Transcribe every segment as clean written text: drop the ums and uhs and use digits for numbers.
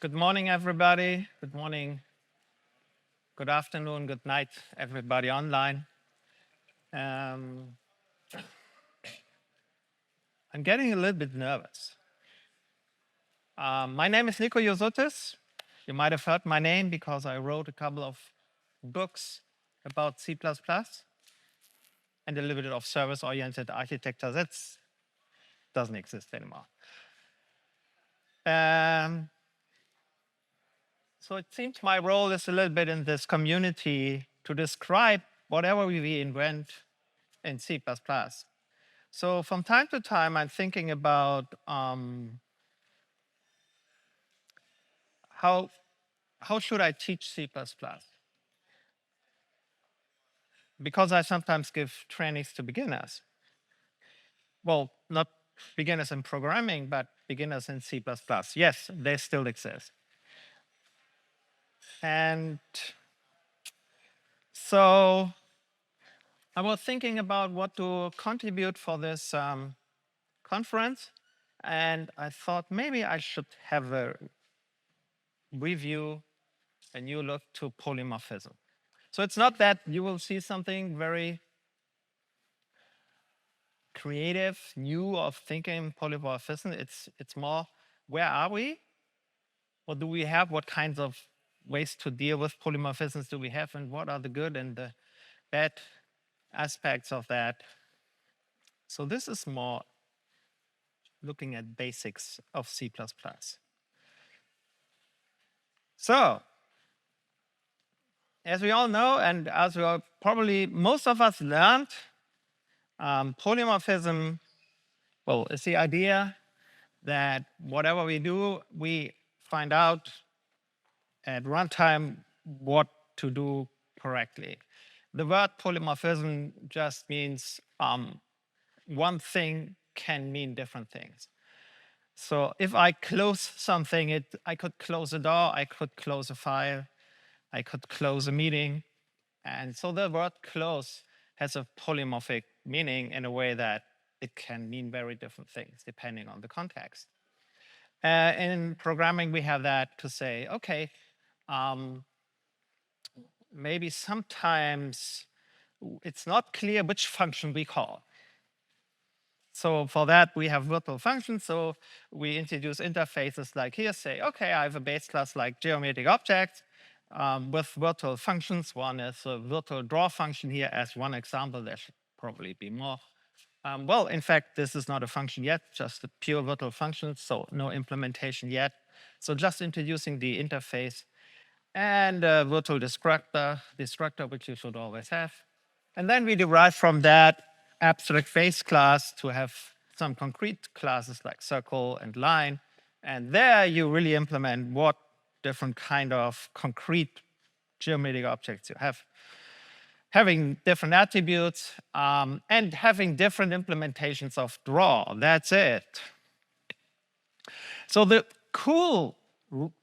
Good morning, everybody. Good morning, good afternoon, good night, everybody online. I'm getting a little bit nervous. My name is Nicolai Josuttis. You might have heard my name because I wrote a couple of books about C++ and a little bit of service-oriented architecture that doesn't exist anymore. So it seems my role is a little bit in this community to describe whatever we invent in C++. So from time to time, I'm thinking about how should I teach C++? Because I sometimes give trainings to beginners. Well, not beginners in programming, but beginners in C++. Yes, they still exist. And so I was thinking about what to contribute for this conference. And I thought maybe I should have a review, a new look to polymorphism. So it's not that you will see something very creative, new of thinking polymorphism. It's more, where are we? What do we have? What kinds of ways to deal with polymorphisms do we have? And what are the good and the bad aspects of that? So this is more looking at basics of C++. So, as we all know, and as we all probably most of us learned, polymorphism, well, is the idea that whatever we do, we find out at runtime what to do correctly. The word polymorphism just means one thing can mean different things. So if I close something, I could close a door, I could close a file, I could close a meeting. And so the word close has a polymorphic meaning in a way that it can mean very different things depending on the context. In programming, we have that to say, okay, maybe sometimes it's not clear which function we call. So for that, we have virtual functions. So we introduce interfaces like here, say, okay, I have a base class like geometric object with virtual functions. One is a virtual draw function here as one example. There should probably be more. Well, in fact, this is not a function yet, just a pure virtual function, so no implementation yet. So just introducing the interface and a virtual destructor, which you should always have. And then we derive from that abstract base class to have some concrete classes like circle and line. And there you really implement what different kind of concrete geometric objects you have. Having different attributes and having different implementations of draw. That's it. So the cool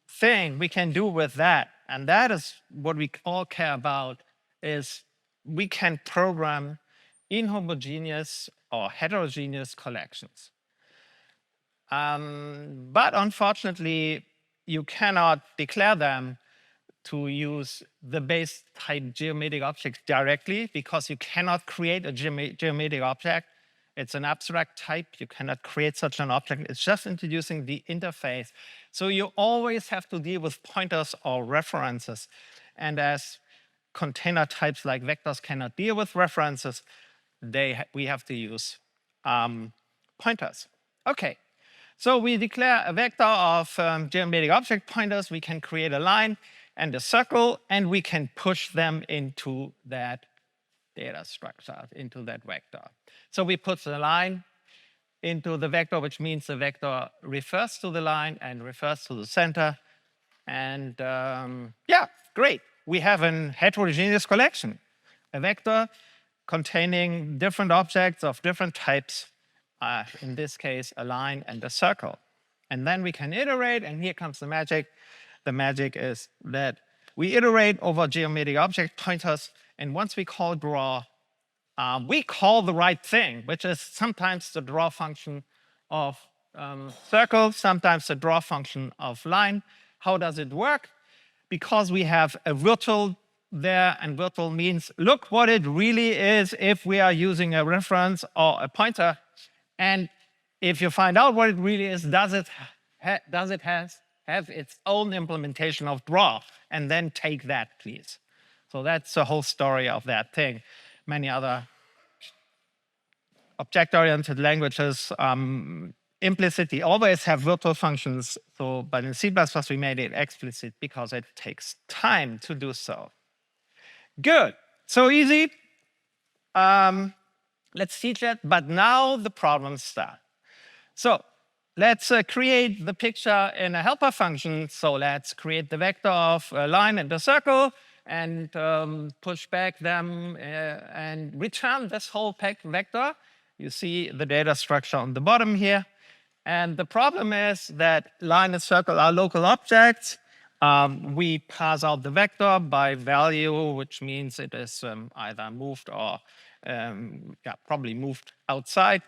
thing we can do with that, and that is what we all care about, is we can program inhomogeneous or heterogeneous collections. But unfortunately, you cannot declare them to use the base type geometric object directly because you cannot create a geometric object. It's an abstract type. You cannot create such an object. It's just introducing the interface. So you always have to deal with pointers or references. And as container types like vectors cannot deal with references, we have to use pointers. Okay, so we declare a vector of geometric object pointers. We can create a line and a circle, and we can push them into that data structure, into that vector. So we put the line into the vector, which means the vector refers to the line and refers to the center. And yeah, great. We have a heterogeneous collection, a vector containing different objects of different types, in this case, a line and a circle. And then we can iterate, and here comes the magic. The magic is that we iterate over geometric object pointers, and once we call draw, we call the right thing, which is sometimes the draw function of circle, sometimes the draw function of line, How does it work? Because we have a virtual there, and virtual means look what it really is if we are using a reference or a pointer. And if you find out what it really is, does it have its own implementation of draw? And then take that, please. So that's the whole story of that thing. Many other object-oriented languages implicitly always have virtual functions. So, but in C++ we made it explicit because it takes time to do so. Good. So easy. Let's teach it. But now the problems start. So let's create the picture in a helper function. So let's create the vector of a line and a circle and push back them and return this whole vector. You see the data structure on the bottom here. And the problem is that line and circle are local objects. We pass out the vector by value, which means it is either moved or probably moved outside.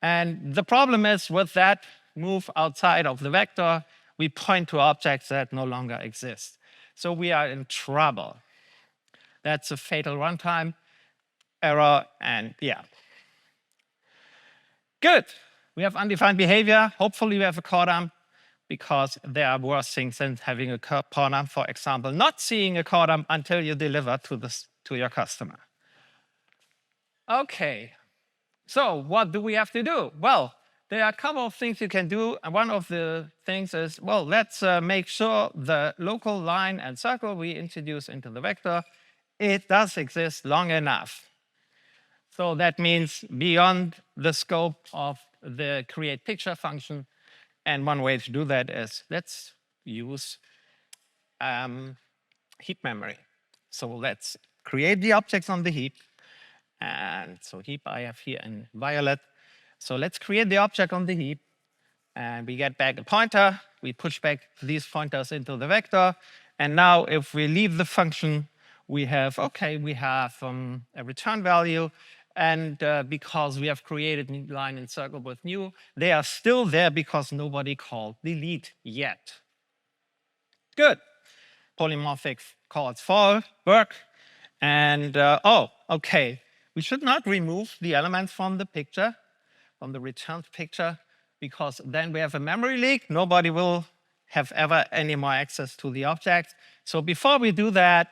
And the problem is with that move outside of the vector, we point to objects that no longer exist. So we are in trouble. That's a fatal runtime error, and yeah. Good. We have undefined behavior. Hopefully we have a cordam, because there are worse things than having a cordam. For example, not seeing a cordam until you deliver to your customer. Okay. So what do we have to do? Well, there are a couple of things you can do. And one of the things is, well, let's make sure the local line and circle we introduce into the vector, it does exist long enough. So that means beyond the scope of the create picture function. And one way to do that is let's use heap memory. So let's create the objects on the heap. And so heap I have here in violet. So let's create the object on the heap. And we get back a pointer. We push back these pointers into the vector. And now if we leave the function, we have, okay, we have a return value. And because we have created new line and circle with new, they are still there because nobody called delete yet. Good. Polymorphic calls for work. And oh, okay. We should not remove the elements from the picture, from the returned picture, because then we have a memory leak. Nobody will have ever any more access to the object. So before we do that,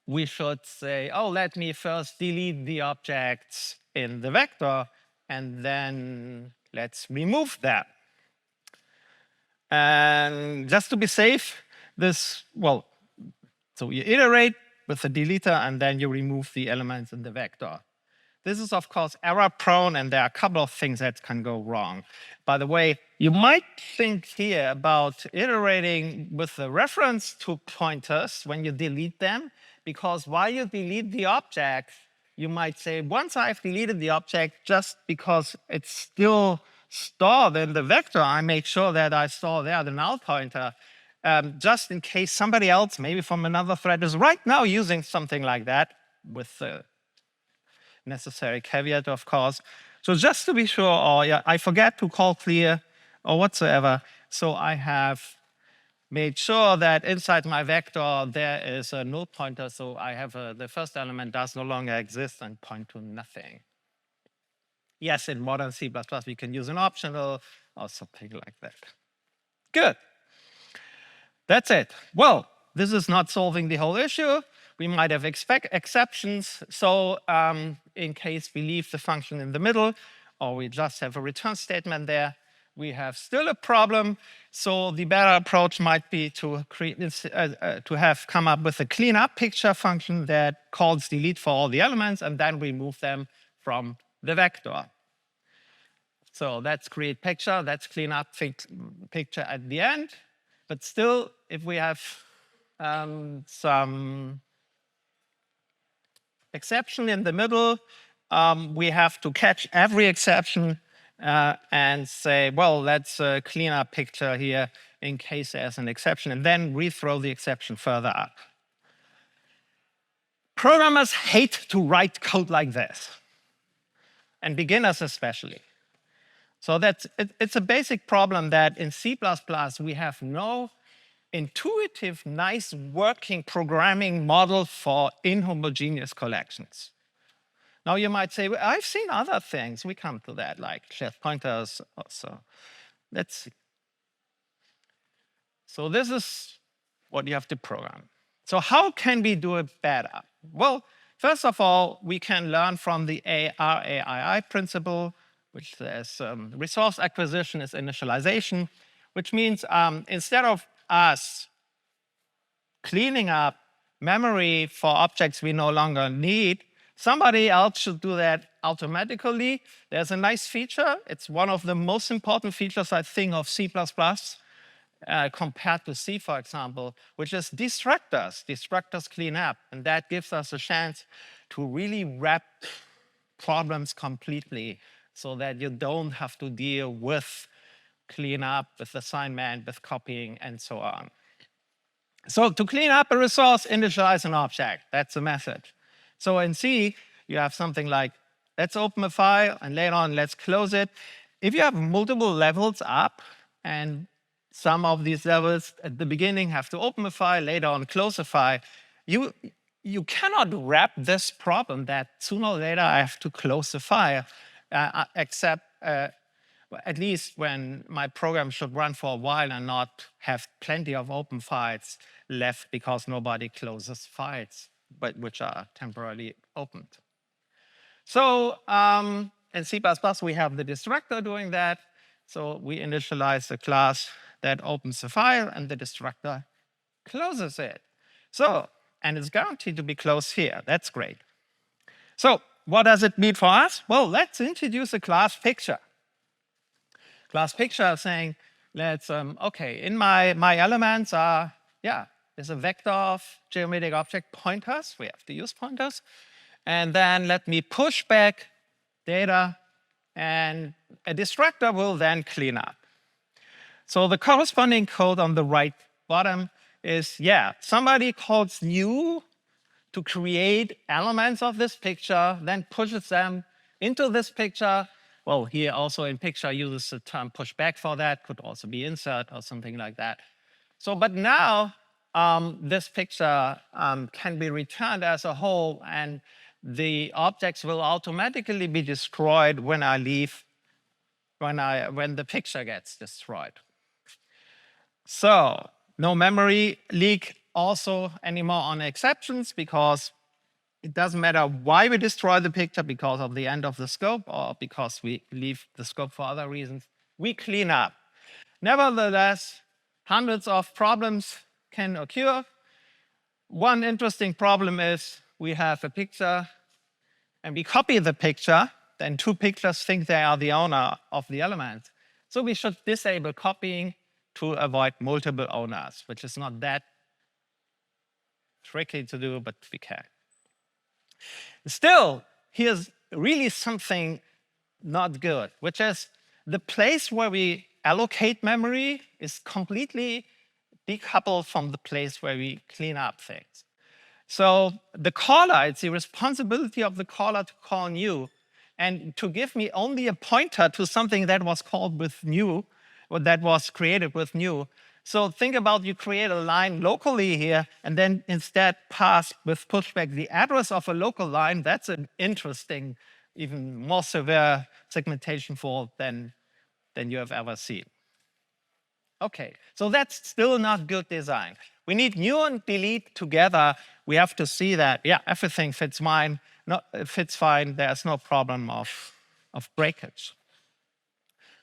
we should say, oh, let me first delete the objects in the vector, and then let's remove that. And just to be safe, well, so you iterate with the deleter, and then you remove the elements in the vector. This is, of course, error-prone, and there are a couple of things that can go wrong. By the way, you might think here about iterating with the reference to pointers when you delete them, because while you delete the object, you might say, once I've deleted the object, just because it's still stored in the vector, I make sure that I store there the null pointer, just in case somebody else, maybe from another thread, is right now using something like that, with the necessary caveat, of course. So just to be sure, or yeah, I forget to call clear or whatsoever, so I have made sure that inside my vector there is a null pointer, so I have the first element does no longer exist and point to nothing. Yes, in modern C++ we can use an optional or something like that. Good. That's it. Well, this is not solving the whole issue. We might have exceptions. So in case we leave the function in the middle, or we just have a return statement there, we have still a problem. So the better approach might be to have come up with a cleanup picture function that calls delete for all the elements and then remove them from the vector. So that's create picture, that's clean up picture at the end. But still, if we have some exception in the middle, we have to catch every exception and say, well, let's clean up picture here in case there's an exception, and then rethrow the exception further up. Programmers hate to write code like this, and beginners especially. So it's a basic problem that in C++ we have no intuitive, nice working programming model for inhomogeneous collections. Now you might say, well, I've seen other things. We come to that, like shared pointers also. Let's see. So this is what you have to program. So how can we do it better? Well, first of all, we can learn from the RAII principle, which says resource acquisition is initialization, which means instead of us cleaning up memory for objects we no longer need, somebody else should do that automatically. There's a nice feature. It's one of the most important features, I think, of C++. Compared to C, for example, which is destructors. Destructors clean up, and that gives us a chance to really wrap problems completely so that you don't have to deal with cleanup, with assignment, with copying, and so on. So to clean up a resource, initialize an object. That's the method. So in C, you have something like, let's open a file, and later on, let's close it. If you have multiple levels up, and some of these levels at the beginning have to open a file, later on close a file, you cannot wrap this problem that sooner or later I have to close the file, except at least when my program should run for a while and not have plenty of open files left because nobody closes files, but which are temporarily opened. So in C++, we have the destructor doing that. So we initialize the class that opens the file, and the destructor closes it. So, and it's guaranteed to be closed here. That's great. So what does it mean for us? Well, let's introduce a class picture. Class picture saying, let's, OK, in my elements are, there's a vector of geometric object pointers. We have to use pointers. And then let me push back data, and a destructor will then clean up. So the corresponding code on the right bottom is, somebody calls new to create elements of this picture, then pushes them into this picture. Well, here also in picture uses the term pushback for that, could also be insert or something like that. So, but now this picture can be returned as a whole, and the objects will automatically be destroyed when I leave, when the picture gets destroyed. So no memory leak also anymore on exceptions, because it doesn't matter why we destroy the picture, because of the end of the scope or because we leave the scope for other reasons. We clean up. Nevertheless, hundreds of problems can occur. One interesting problem is we have a picture and we copy the picture, then two pictures think they are the owner of the element. So we should disable copying to avoid multiple owners, which is not that tricky to do, but we can. Still, here's really something not good, which is the place where we allocate memory is completely decoupled from the place where we clean up things. So the caller, it's the responsibility of the caller to call new and to give me only a pointer to something that was called with new, or that was created with new. So think about, you create a line locally here and then instead pass with pushback the address of a local line. That's an interesting, even more severe segmentation fault than you have ever seen. Okay, so that's still not good design. We need new and delete together. We have to see that, everything fits fine. There's no problem of breakage.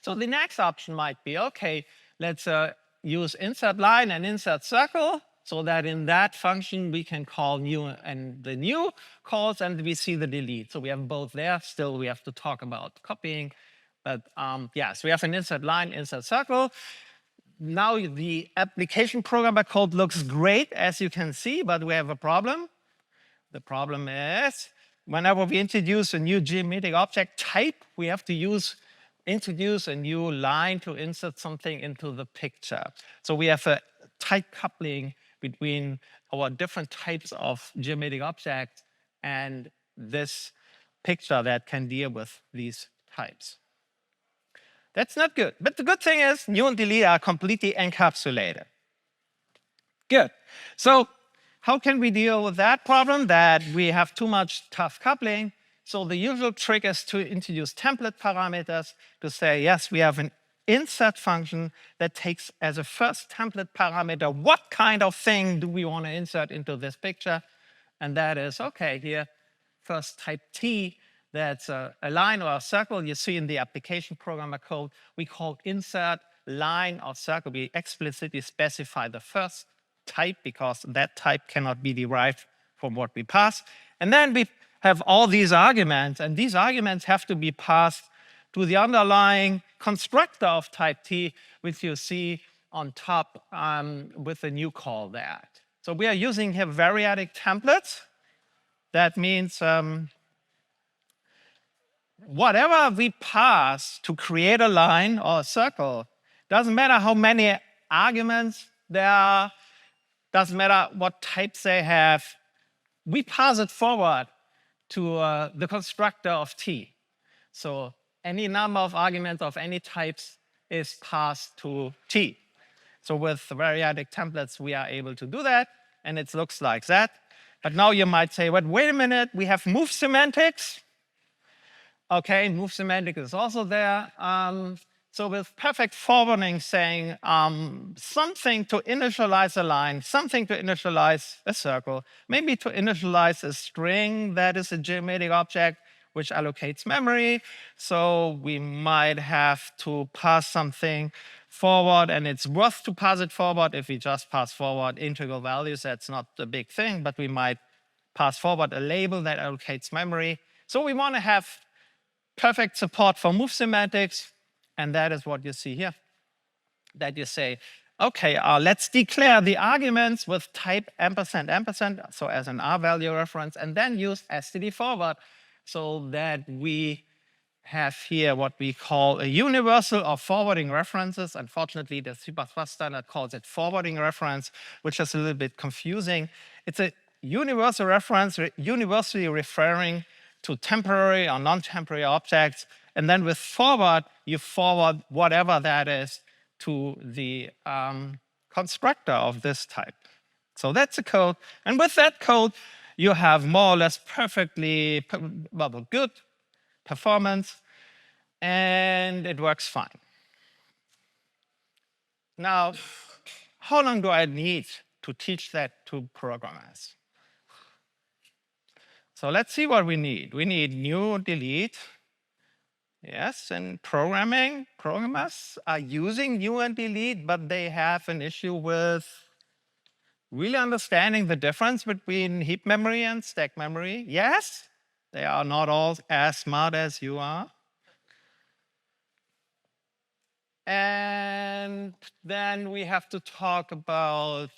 So the next option might be, okay, let's use insert line and insert circle, so that in that function we can call new and the new calls, and we see the delete. So we have both there. Still, we have to talk about copying. But so we have an insert line, insert circle. Now the application programmer code looks great, as you can see, but we have a problem. The problem is, whenever we introduce a new geometric object type, we have to introduce a new line to insert something into the picture. So we have a tight coupling between our different types of geometric objects and this picture that can deal with these types. That's not good. But the good thing is new and delete are completely encapsulated. Good. So how can we deal with that problem that we have too much tough coupling? So the usual trick is to introduce template parameters to say, yes, we have an insert function that takes as a first template parameter, what kind of thing do we want to insert into this picture? And that is, okay, here, first type T, that's a line or a circle you see in the application programmer code. We call insert line or circle. We explicitly specify the first type because that type cannot be derived from what we pass. And then we have all these arguments, and these arguments have to be passed to the underlying constructor of type T, which you see on top with the new call there. So we are using here Variadic templates. That means whatever we pass to create a line or a circle, doesn't matter how many arguments there are, doesn't matter what types they have, we pass it forward to the constructor of T. So any number of arguments of any types is passed to T. So with Variadic templates, we are able to do that, and it looks like that. But now you might say, but wait a minute, we have move semantics. Okay, move semantics is also there. So with perfect forwarding saying something to initialize a line, something to initialize a circle, maybe to initialize a string that is a geometric object which allocates memory. So we might have to pass something forward, and it's worth to pass it forward. If we just pass forward integral values, that's not a big thing, but we might pass forward a label that allocates memory. So we want to have perfect support for move semantics. And that is what you see here, that you say, okay, let's declare the arguments with type ampersand ampersand, so as an R value reference, and then use std forward so that we have here what we call a universal of forwarding references. Unfortunately, the C++ standard calls it forwarding reference, which is a little bit confusing. It's a universal reference, universally referring to temporary or non-temporary objects. And then with forward, you forward whatever that is to the constructor of this type. So that's the code. And with that code, you have more or less perfectly good performance, and it works fine. Now, how long do I need to teach that to programmers? So let's see what we need. We need new delete. Yes, in programming, programmers are using new and delete, but they have an issue with really understanding the difference between heap memory and stack memory. Yes, they are not all as smart as you are. And then we have to talk about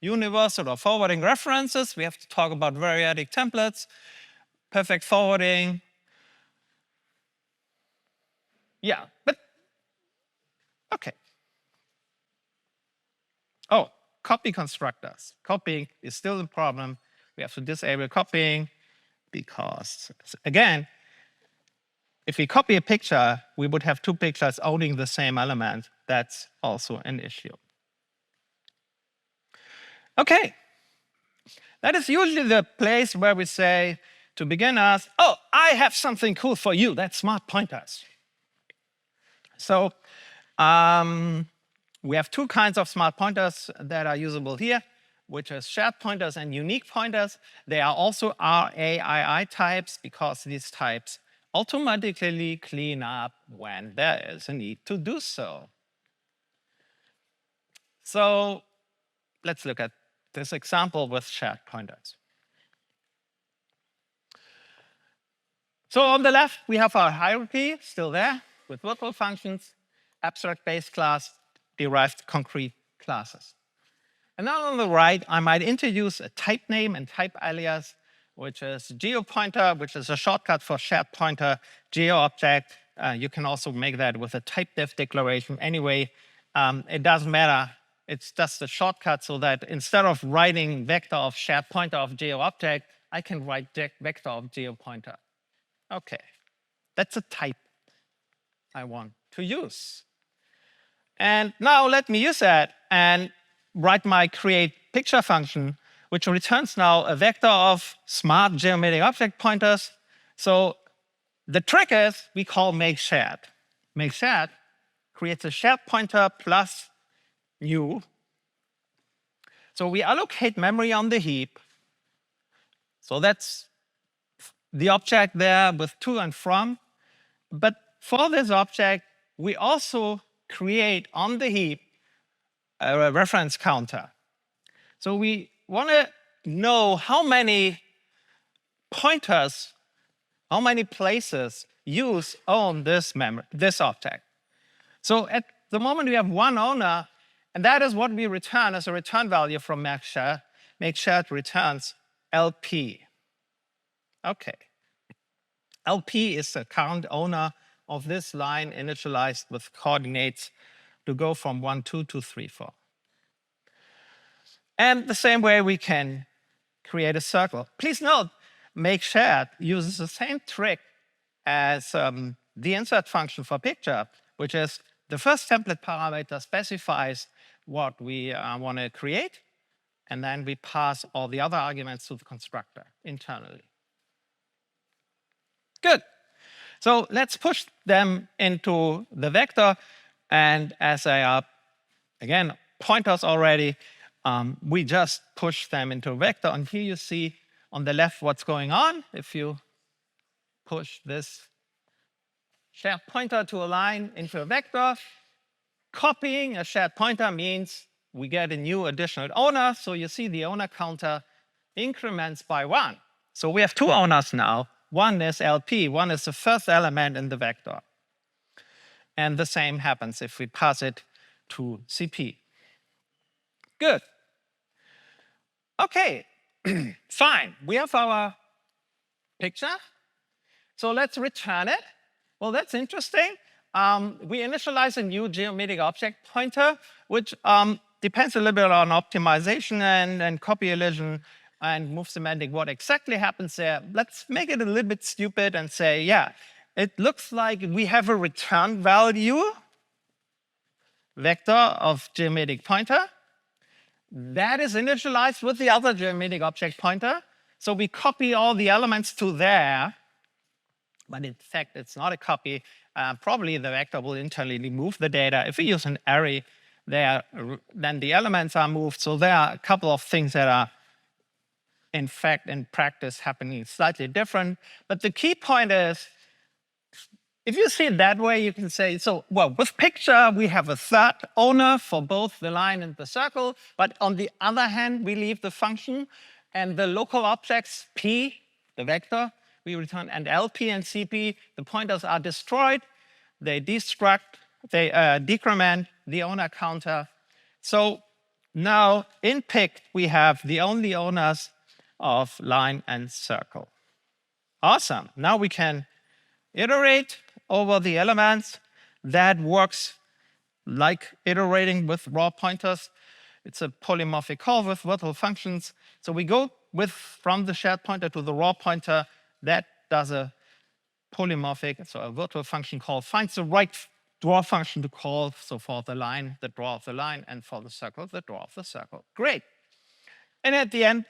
universal or forwarding references. We have to talk about Variadic templates, perfect forwarding. Yeah, but okay. Oh, copy constructors. Copying is still a problem. We have to disable copying because, again, if we copy a picture, we would have two pictures owning the same element. That's also an issue. Okay. That is usually the place where we say to beginners, oh, I have something cool for you. That's smart pointers. So we have two kinds of smart pointers that are usable here, which is shared pointers and unique pointers. They are also RAII types because these types automatically clean up when there is a need to do so. So let's look at this example with shared pointers. So on the left, we have our hierarchy still there with virtual functions, abstract base class, derived concrete classes. And now on the right, I might introduce a type name and type alias, which is geopointer, which is a shortcut for shared pointer geoobject. You can also make that with a type def declaration. Anyway, it doesn't matter. It's just a shortcut so that instead of writing vector of shared pointer of geoobject, I can write vector of geopointer. Okay, that's a type I want to use. And now let me use that. And write my create picture function, which returns now a vector of smart geometric object pointers. So the trick is we call make shared. Make shared creates a shared pointer plus new. So we allocate memory on the heap. So that's the object there with to and from. But for this object, we also create on the heap a reference counter. So we want to know how many pointers, how many places own this object. So at the moment we have one owner, and that is what we return as a return value from make shared. Make shared returns LP. Okay. LP is the current owner of this line initialized with coordinates to go from 1, 2 to 3, 4. And the same way we can create a circle. Please note, make shared uses the same trick as the insert function for picture, which is the first template parameter specifies what we want to create, and then we pass all the other arguments to the constructor internally. Good. So let's push them into the vector. And as they are, again, pointers already, we just push them into a vector. And here you see on the left what's going on. If you push this shared pointer to a line into a vector, copying a shared pointer means we get a new additional owner. So you see the owner counter increments by 1. So we have 2 owners now. One is LP, one is the first element in the vector. And the same happens if we pass it to CP. Good. Okay, fine. We have our picture. So let's return it. Well, that's interesting. We initialize a new geometric object pointer, which depends a little bit on optimization and copy elision and move semantic, what exactly happens there. Let's make it a little bit stupid and say, yeah, it looks like we have a return value vector of geometric pointer that is initialized with the other geometric object pointer. So we copy all the elements to there, but in fact, it's not a copy. Probably the vector will internally move the data. If we use an array there, then the elements are moved. So there are a couple of things that are in fact, in practice, happening slightly different. But the key point is, if you see it that way, you can say, so, well, with picture, we have a third owner for both the line and the circle. But on the other hand, we leave the function and the local objects, P, the vector, we return, and LP and CP, the pointers are destroyed. They destruct, they decrement the owner counter. So now in pict, we have the only owners of line and circle. Awesome. Now we can iterate over the elements. That works like iterating with raw pointers. It's a polymorphic call with virtual functions. So we go from the shared pointer to the raw pointer. That does a polymorphic, so a virtual function call, finds the right draw function to call. So for the line, the draw of the line, and for the circle, the draw of the circle. Great. And at the end,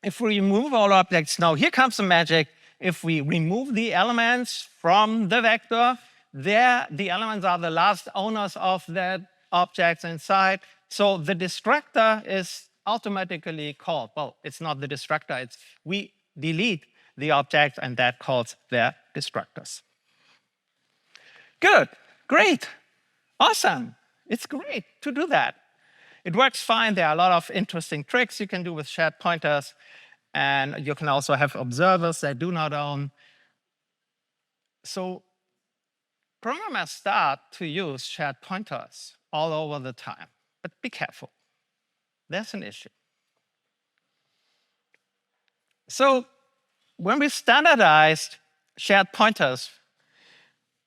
if we remove all objects, now here comes the magic. If we remove the elements from the vector, the elements are the last owners of that objects inside. So the destructor is automatically called. Well, it's not the destructor, it's we delete the object and that calls their destructors. Good, great, awesome. It's great to do that. It works fine. There are a lot of interesting tricks you can do with shared pointers. And you can also have observers that do not own. So programmers start to use shared pointers all over the time. But be careful. There's an issue. So when we standardized shared pointers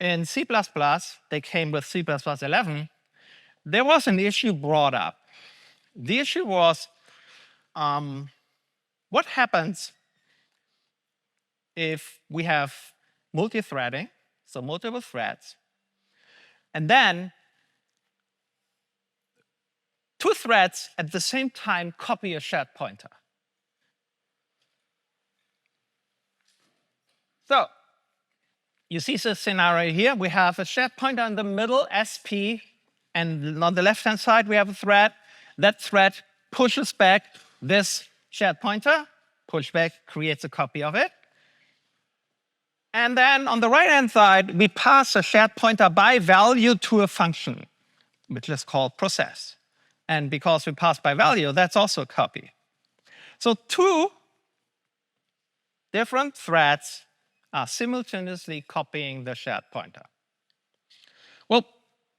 in C++, they came with C++11, there was an issue brought up. The issue was, what happens if we have multi-threading, so multiple threads, and then two threads at the same time copy a shared pointer. So you see the scenario here. We have a shared pointer in the middle, SP, and on the left-hand side, we have a thread. That thread pushes back this shared pointer. Pushback creates a copy of it. And then on the right-hand side, we pass a shared pointer by value to a function, which is called process. And because we pass by value, that's also a copy. So two different threads are simultaneously copying the shared pointer. Well,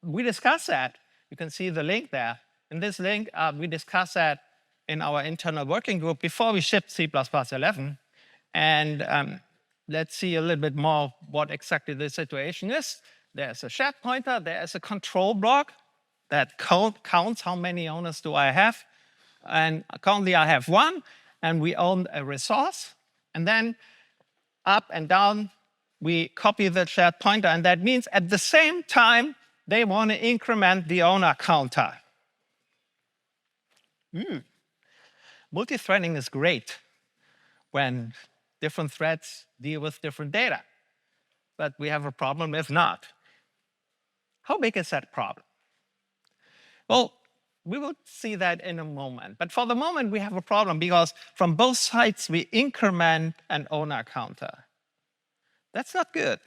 we discussed that. You can see the link there. In this link, we discussed that in our internal working group before we shipped C++11. And let's see a little bit more what exactly the situation is. There's a shared pointer. There's a control block that counts how many owners do I have. And currently I have one, and we own a resource. And then up and down, we copy the shared pointer. And that means at the same time, they want to increment the owner counter. Multi-threading is great when different threads deal with different data. But we have a problem if not. How big is that problem? Well, we will see that in a moment. But for the moment, we have a problem because from both sides, we increment an owner counter. That's not good.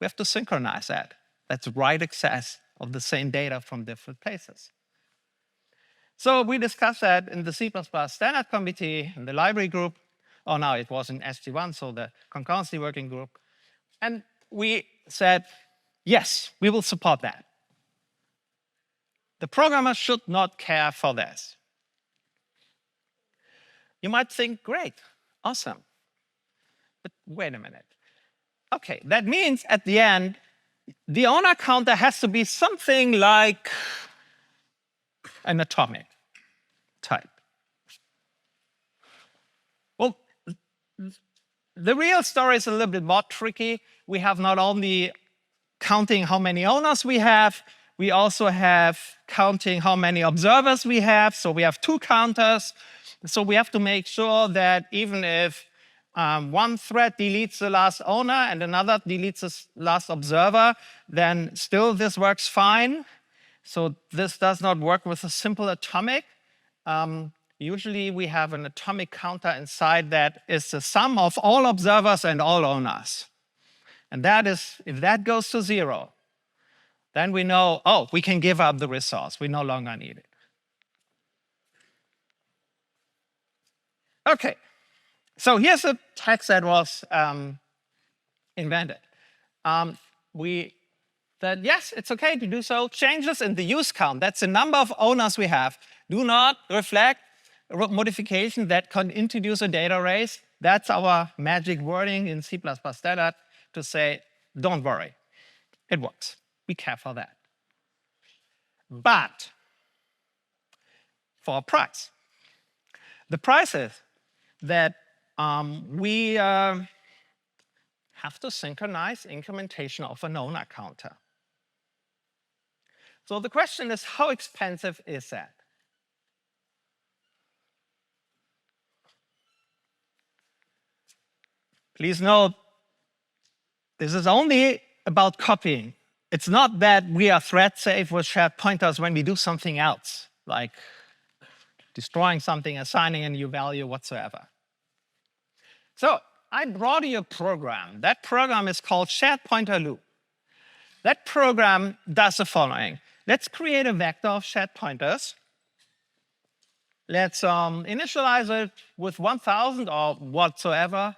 We have to synchronize that. That's write access of the same data from different places. So we discussed that in the C++ standard committee, in the library group. Oh, no, it was in SG1, so the concurrency working group. And we said, yes, we will support that. The programmer should not care for this. You might think, great, awesome. But wait a minute. OK, that means at the end, the owner counter has to be something like an atomic type. Well, the real story is a little bit more tricky. We have not only counting how many owners we have, we also have counting how many observers we have. So we have two counters. So we have to make sure that even if one thread deletes the last owner and another deletes the last observer, then still this works fine. So this does not work with a simple atomic. Usually we have an atomic counter inside that is the sum of all observers and all owners. And that is, if that goes to 0, then we know, oh, we can give up the resource. We no longer need it. OK, so here's a text that was invented. We said, yes, it's OK to do so. Changes in the use count, that's the number of owners we have, do not reflect modification that can introduce a data race. That's our magic wording in C++ standard to say, don't worry, it works. We care for that. But for a price. The price is that we have to synchronize incrementation of an owner counter. So the question is, how expensive is that? Please note, this is only about copying. It's not that we are thread safe with shared pointers when we do something else, like destroying something, assigning a new value whatsoever. So I brought you a program. That program is called shared pointer loop. That program does the following. Let's create a vector of shared pointers. Let's initialize it with 1,000 or whatsoever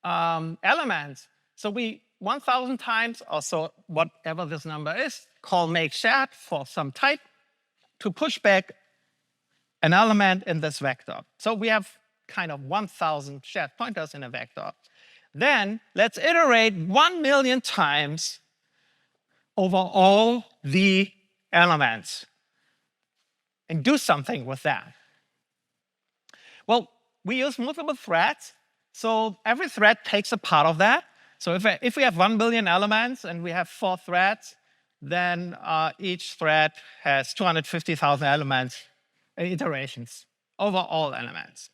elements. So we 1,000 times, or so whatever this number is, call make shared for some type to push back an element in this vector. So we have kind of 1,000 shared pointers in a vector. Then let's iterate 1,000,000 times over all the elements and do something with that. Well, we use multiple threads. So every thread takes a part of that. So if we have 1,000,000,000 elements and we have 4 threads, then each thread has 250,000 elements. iterations over all elements.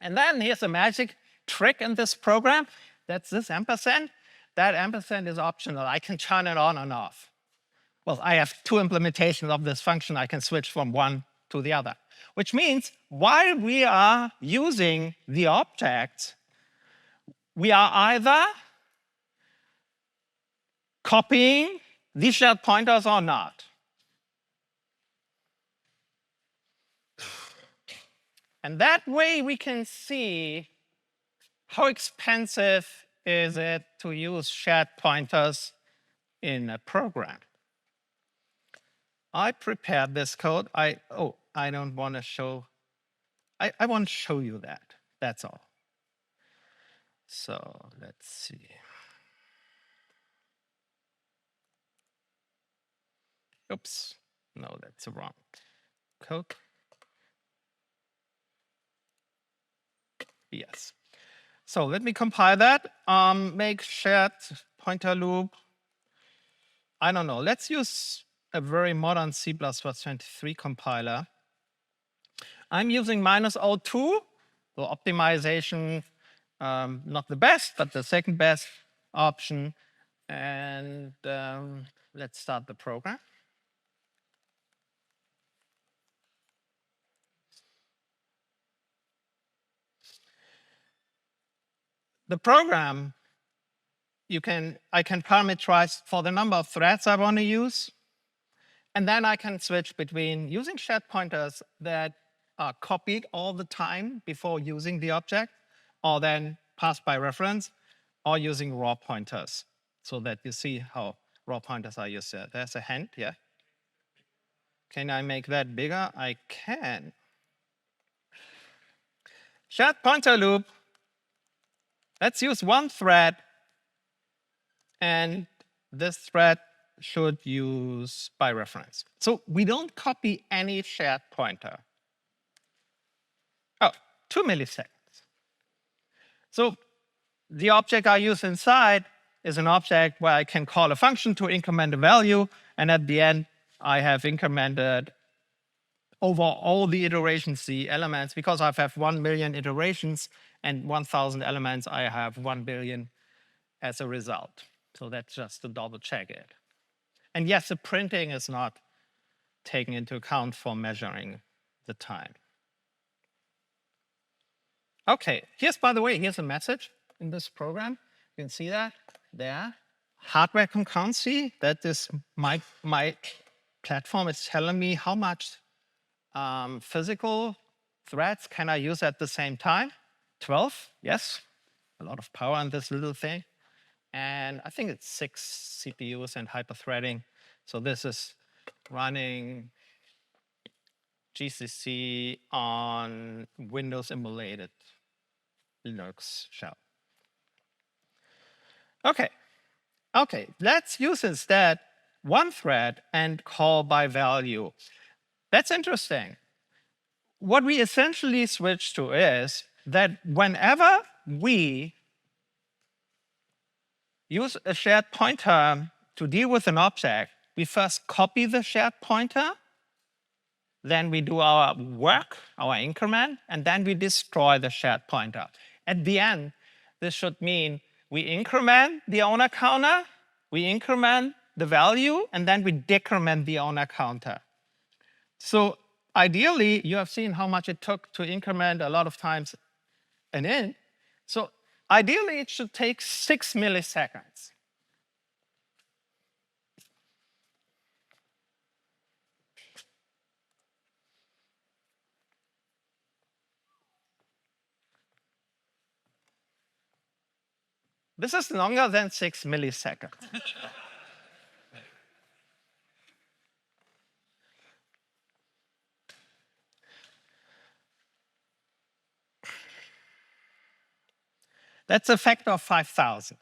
And then here's a magic trick in this program. That's this ampersand. That ampersand is optional. I can turn it on and off. Well, I have two implementations of this function. I can switch from one to the other, which means while we are using the object, we are either copying these shared pointers or not. And that way we can see how expensive is it to use shared pointers in a program. I prepared this code. I don't want to show. I want to show you that. That's all. So let's see. Oops. No, that's the wrong code. Yes. So let me compile that. Make shared pointer loop. I don't know. Let's use a very modern C++23 compiler. I'm using -02, so optimization, not the best, but the second best option. And let's start the program. The program, I can parameterize for the number of threads I want to use. And then I can switch between using shared pointers that are copied all the time before using the object, or then passed by reference, or using raw pointers, so that you see how raw pointers are used there. There's a hint, yeah? Can I make that bigger? I can. Shared pointer loop. Let's use one thread, and this thread should use by reference. So we don't copy any shared pointer. Oh, 2 milliseconds. So the object I use inside is an object where I can call a function to increment a value, and at the end I have incremented over all the iterations, the elements, because I have 1 million iterations and 1,000 elements, I have 1 billion as a result. So that's just to double check it. And yes, the printing is not taken into account for measuring the time. Okay, by the way, here's a message in this program. You can see that there. Hardware concurrency, that is my platform is telling me how much physical threads can I use at the same time. 12, yes, a lot of power in this little thing. And I think it's 6 CPUs and hyperthreading. So this is running GCC on Windows emulated Linux shell. Okay, let's use instead one thread and call by value. That's interesting. What we essentially switch to is that whenever we use a shared pointer to deal with an object, we first copy the shared pointer, then we do our work, our increment, and then we destroy the shared pointer. At the end, this should mean we increment the owner counter, we increment the value, and then we decrement the owner counter. So ideally, you have seen how much it took to increment a lot of times an int. So ideally, it should take 6 milliseconds. This is longer than 6 milliseconds. That's a factor of 5,000.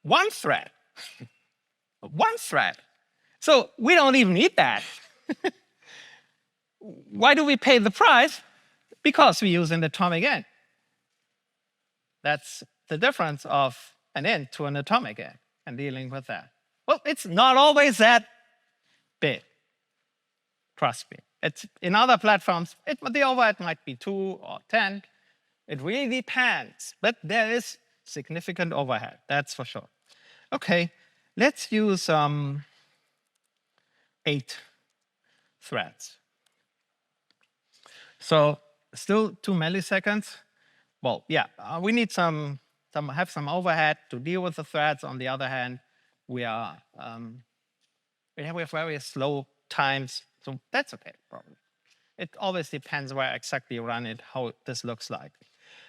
One thread. One thread. So we don't even need that. Why do we pay the price? Because we use an atomic int. That's the difference of an int to an atomic int and dealing with that. Well, it's not always that big. Trust me. It's, in other platforms, the overhead might be 2 or 10. It really depends. But there is significant overhead, that's for sure. OK, let's use 8 threads. So still 2 milliseconds. Well, yeah, we need have some overhead to deal with the threads. On the other hand, we have very slow times, so that's okay, probably. It always depends where exactly you run it, how this looks like.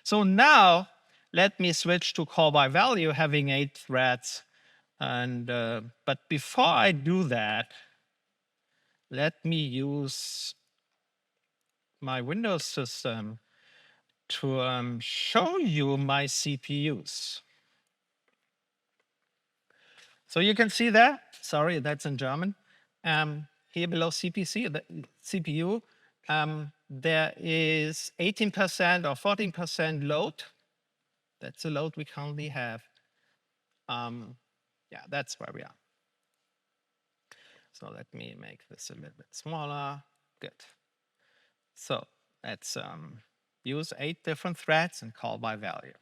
So now let me switch to call by value, having 8 threads. And but before I do that, let me use my Windows system to show you my CPUs. So you can see there, sorry, that's in German. Here below CPC, the CPU, there is 18% or 14% load. That's the load we currently have. Yeah, that's where we are. So let me make this a little bit smaller. Good. So let's use 8 different threads and call by value.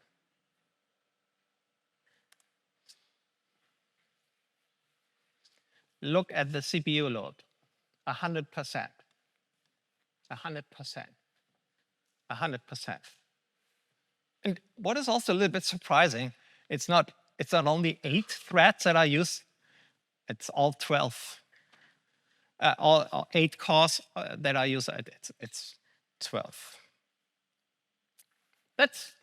Look at the CPU load, 100%, 100%, 100%. And what is also a little bit surprising, it's not only 8 threads that I use, it's all 12. All 8 cores that I use, it's 12. That's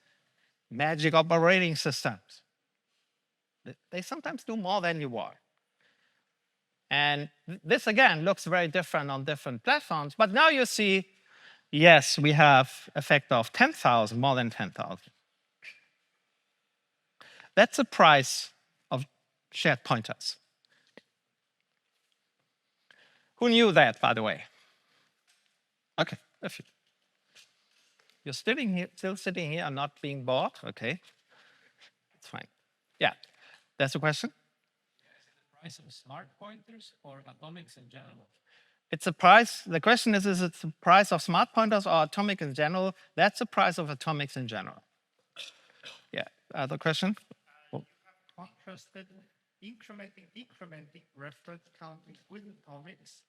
magic operating systems. They sometimes do more than you want. And this, again, looks very different on different platforms. But now you see, yes, we have a factor of 10,000, more than 10,000. That's the price of shared pointers. Who knew that, by the way? OK, a few. You're still sitting here and not being bored? OK, it's fine. Yeah, that's the question? Price of smart pointers or atomics in general? It's a price. The question is it the price of smart pointers or atomic in general? That's the price of atomics in general. Yeah, other question? You have contrasted incrementing reference counting with atomics,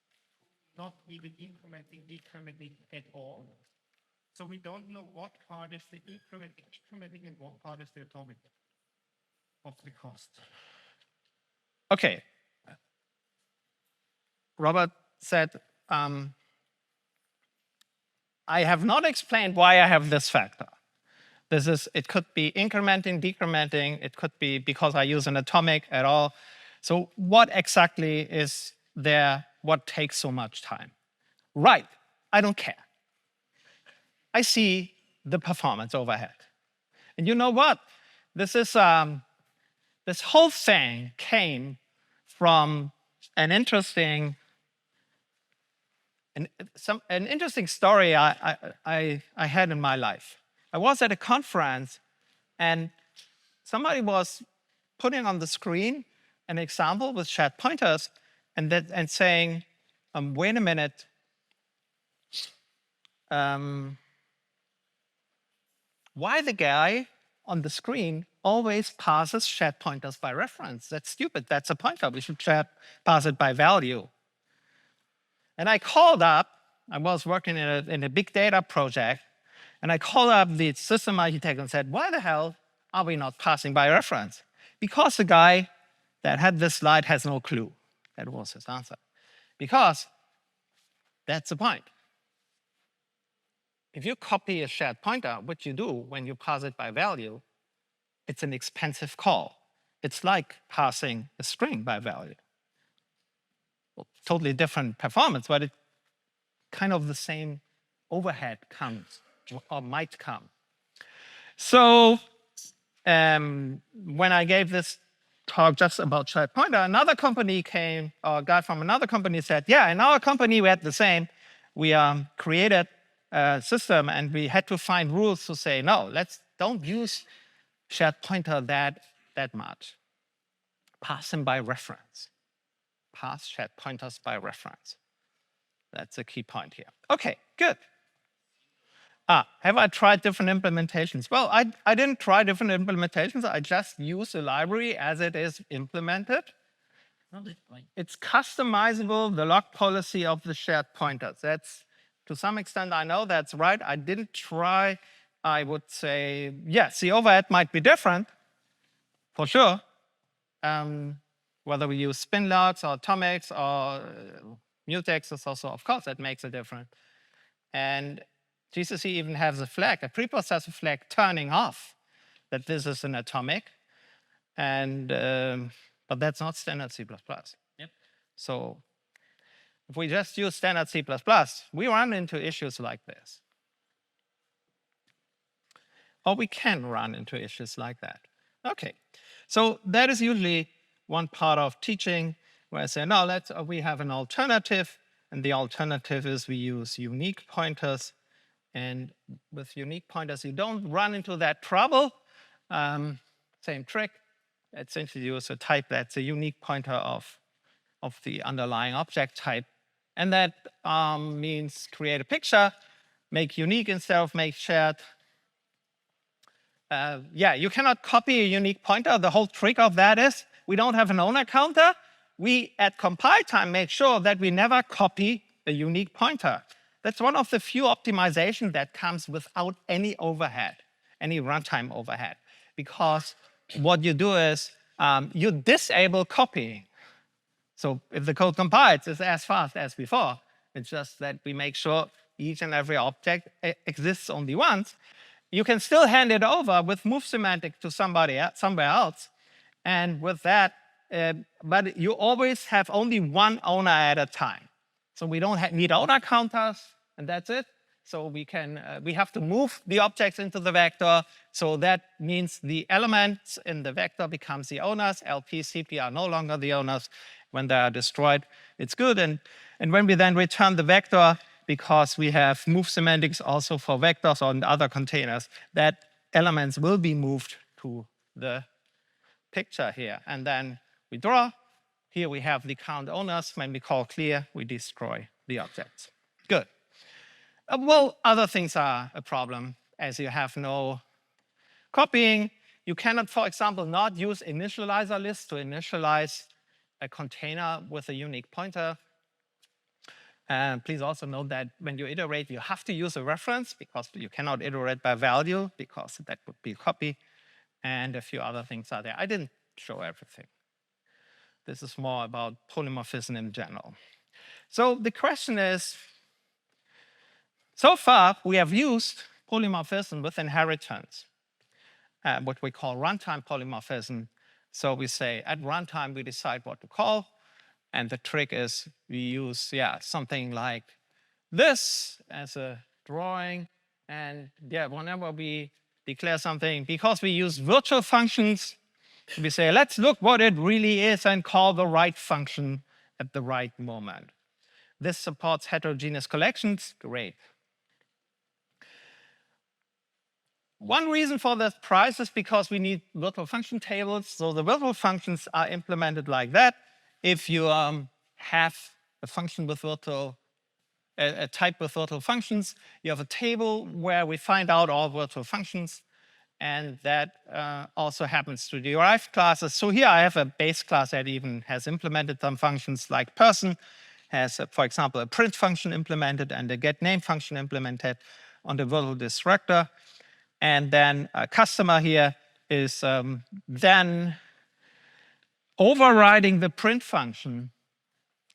not even decrementing at all. So we don't know what part is the incrementing and what part is the atomic of the cost. OK. Robert said, I have not explained why I have this factor. It could be incrementing, decrementing. It could be because I use an atomic at all. So what exactly is there? What takes so much time? Right, I don't care. I see the performance overhead. And you know what? This whole thing came from an interesting story I had in my life. I was at a conference, and somebody was putting on the screen an example with shared pointers and saying, wait a minute, why the guy on the screen always passes shared pointers by reference? That's stupid. That's a pointer. We should pass it by value. And I called up. I was working in a big data project. And I called up the system architect and said, why the hell are we not passing by reference? Because the guy that had this slide has no clue. That was his answer. Because that's the point. If you copy a shared pointer, what you do when you pass it by value, it's an expensive call. It's like passing a string by value. Well, totally different performance, but it kind of the same overhead comes or might come. So when I gave this talk just about shared pointer, another company came, or a guy from another company said, yeah, in our company we had the same. We created a system and we had to find rules to say, no, don't use shared pointer that much. Pass them by reference. pass shared pointers by reference. That's a key point here. Okay, good. Have I tried different implementations? Well, I didn't try different implementations. I just use the library as it is implemented. It's customizable, the lock policy of the shared pointers. That's, to some extent, I know that's right. I didn't try, I would say, yes, the overhead might be different, for sure. Whether we use spin locks or atomics or mutexes also, of course, that makes a difference. And GCC even has a flag, a preprocessor flag turning off that this is an atomic. And but that's not standard C++. Yep. So if we just use standard C++, we run into issues like this. Or we can run into issues like that. Okay, so that is usually one part of teaching where I say, no, we have an alternative, and the alternative is we use unique pointers. And with unique pointers, you don't run into that trouble. Same trick. Let's introduce a type that's a unique pointer of the underlying object type. And that means create a picture, make unique instead of make shared. Yeah, you cannot copy a unique pointer. The whole trick of that is we don't have an owner counter. We, at compile time, make sure that we never copy a unique pointer. That's one of the few optimizations that comes without any overhead, any runtime overhead. Because what you do is you disable copying. So if the code compiles, it's as fast as before. It's just that we make sure each and every object exists only once. You can still hand it over with move semantic to somewhere else. And with that, but you always have only one owner at a time. So we don't need owner counters, and that's it. So we have to move the objects into the vector. So that means the elements in the vector becomes the owners. LP, CP are no longer the owners. When they are destroyed, it's good. And when we then return the vector, because we have move semantics also for vectors on other containers, that elements will be moved to the picture here. And then we draw. Here we have the count owners. When we call clear, we destroy the objects. Good. Well, other things are a problem, as you have no copying. You cannot, for example, not use initializer lists to initialize a container with a unique pointer. And please also note that when you iterate, you have to use a reference, because you cannot iterate by value, because that would be a copy. And a few other things are there. I didn't show everything. This is more about polymorphism in general. So the question is, so far we have used polymorphism with inheritance, what we call runtime polymorphism. So we say at runtime we decide what to call. And the trick is we use something like this as a drawing. And whenever we declare something, because we use virtual functions, we say, let's look what it really is and call the right function at the right moment. This supports heterogeneous collections. Great. One reason for this price is because we need virtual function tables. So the virtual functions are implemented like that. If you have a function with a type with virtual functions, you have a table where we find out all virtual functions. And that also happens to derived classes. So here I have a base class that even has implemented some functions, like person has, for example, a print function implemented and a getName function implemented on the virtual destructor. And then a customer here is then overriding the print function.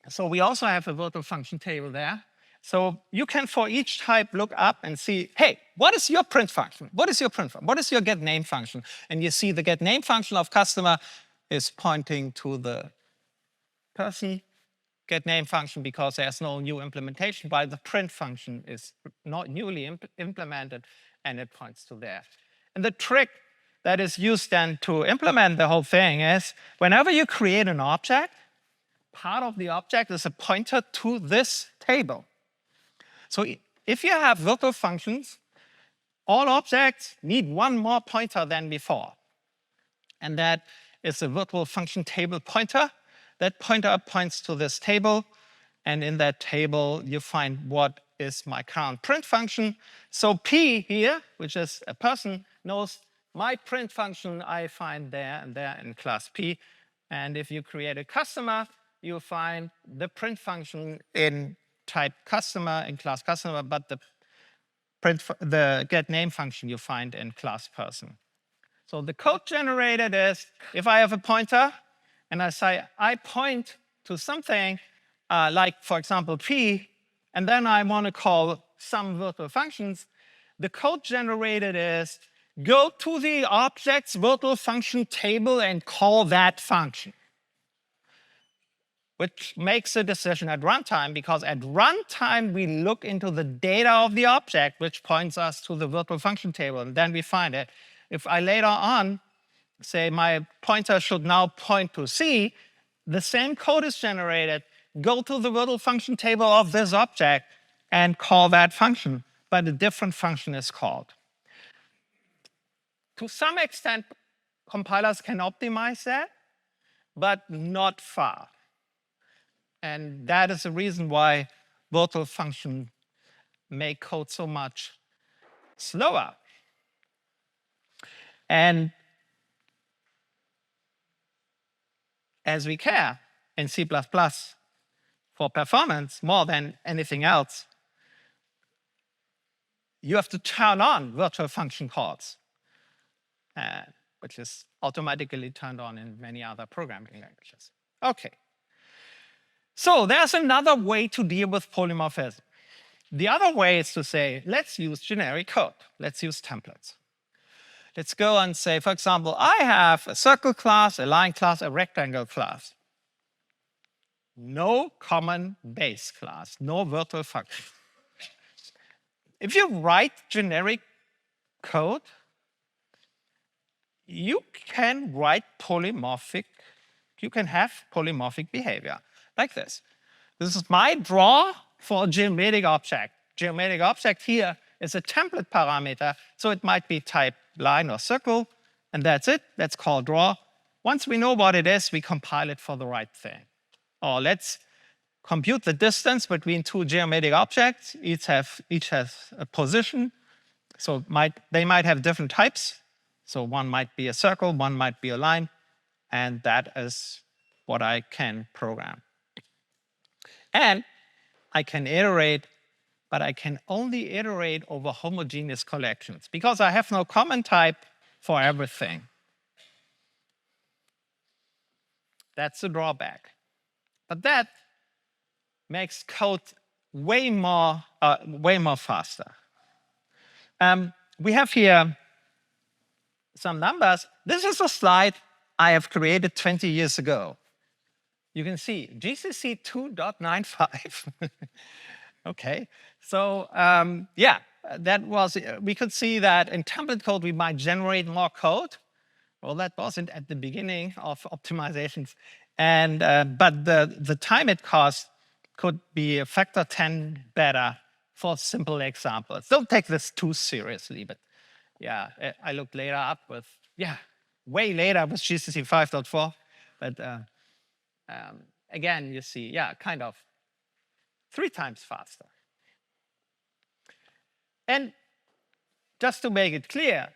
So we also have a virtual function table there. So you can, for each type, look up and see, hey, what is your print function? What is your print function? What is your getName function? And you see the getName function of customer is pointing to the person getName function, because there's no new implementation, while the print function is not newly implemented, and it points to there. And the trick that is used then to implement the whole thing is, whenever you create an object, part of the object is a pointer to this table. So if you have virtual functions, all objects need one more pointer than before. And that is a virtual function table pointer. That pointer points to this table, and in that table, you find what is my current print function. So P here, which is a person, knows my print function I find there and there in class P. And if you create a customer, you find the print function in type customer, in class customer, but the get name function you find in class person. So the code generated is, if I have a pointer and I say I point to something like, for example, P, and then I want to call some virtual functions, the code generated is go to the object's virtual function table and call that function, which makes a decision at runtime, because at runtime we look into the data of the object, which points us to the virtual function table, and then we find it. If I later on say my pointer should now point to C, the same code is generated. Go to the virtual function table of this object and call that function, but a different function is called. To some extent, compilers can optimize that, but not far. And that is the reason why virtual functions make code so much slower. And as we care in C++ for performance more than anything else, you have to turn on virtual function calls, which is automatically turned on in many other programming languages. Okay. So there's another way to deal with polymorphism. The other way is to say, let's use generic code. Let's use templates. Let's go and say, for example, I have a circle class, a line class, a rectangle class. No common base class, no virtual function. If you write generic code, you can write polymorphic, you can have polymorphic behavior like this. This is my draw for a geometric object. Geometric object here is a template parameter, so it might be type line or circle, and that's it. That's called draw. Once we know what it is, we compile it for the right thing. Or let's compute the distance between two geometric objects. Each has a position, so they might have different types. So one might be a circle, one might be a line, and that is what I can program. And I can iterate, but I can only iterate over homogeneous collections because I have no common type for everything. That's the drawback. But that makes code way more faster. We have here some numbers. This is a slide I have created 20 years ago. You can see GCC 2.95. Okay, so yeah, that was, we could see that in template code we might generate more code. Well, that wasn't at the beginning of optimizations, and but the time it cost could be a factor 10 better for simple examples. Don't take this too seriously, but yeah, I looked later up with, way later with GCC 5.4, but again, you see, kind of 3 times faster. And just to make it clear,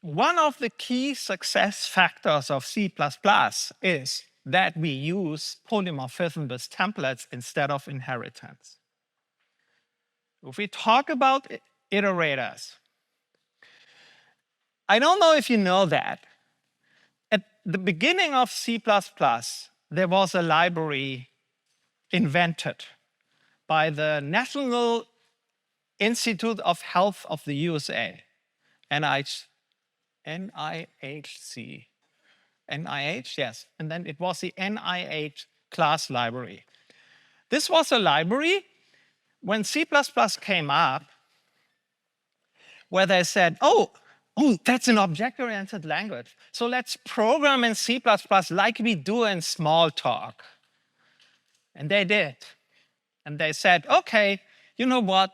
one of the key success factors of C++ is that we use polymorphism with templates instead of inheritance. If we talk about iterators, I don't know if you know that. At the beginning of C++, there was a library invented by the National Institute of Health of the USA, NIHC. NIH, yes. And then it was the NIH class library. This was a library when C++ came up where they said, oh, that's an object-oriented language. So let's program in C++ like we do in Smalltalk. And they did. And they said, okay, you know what?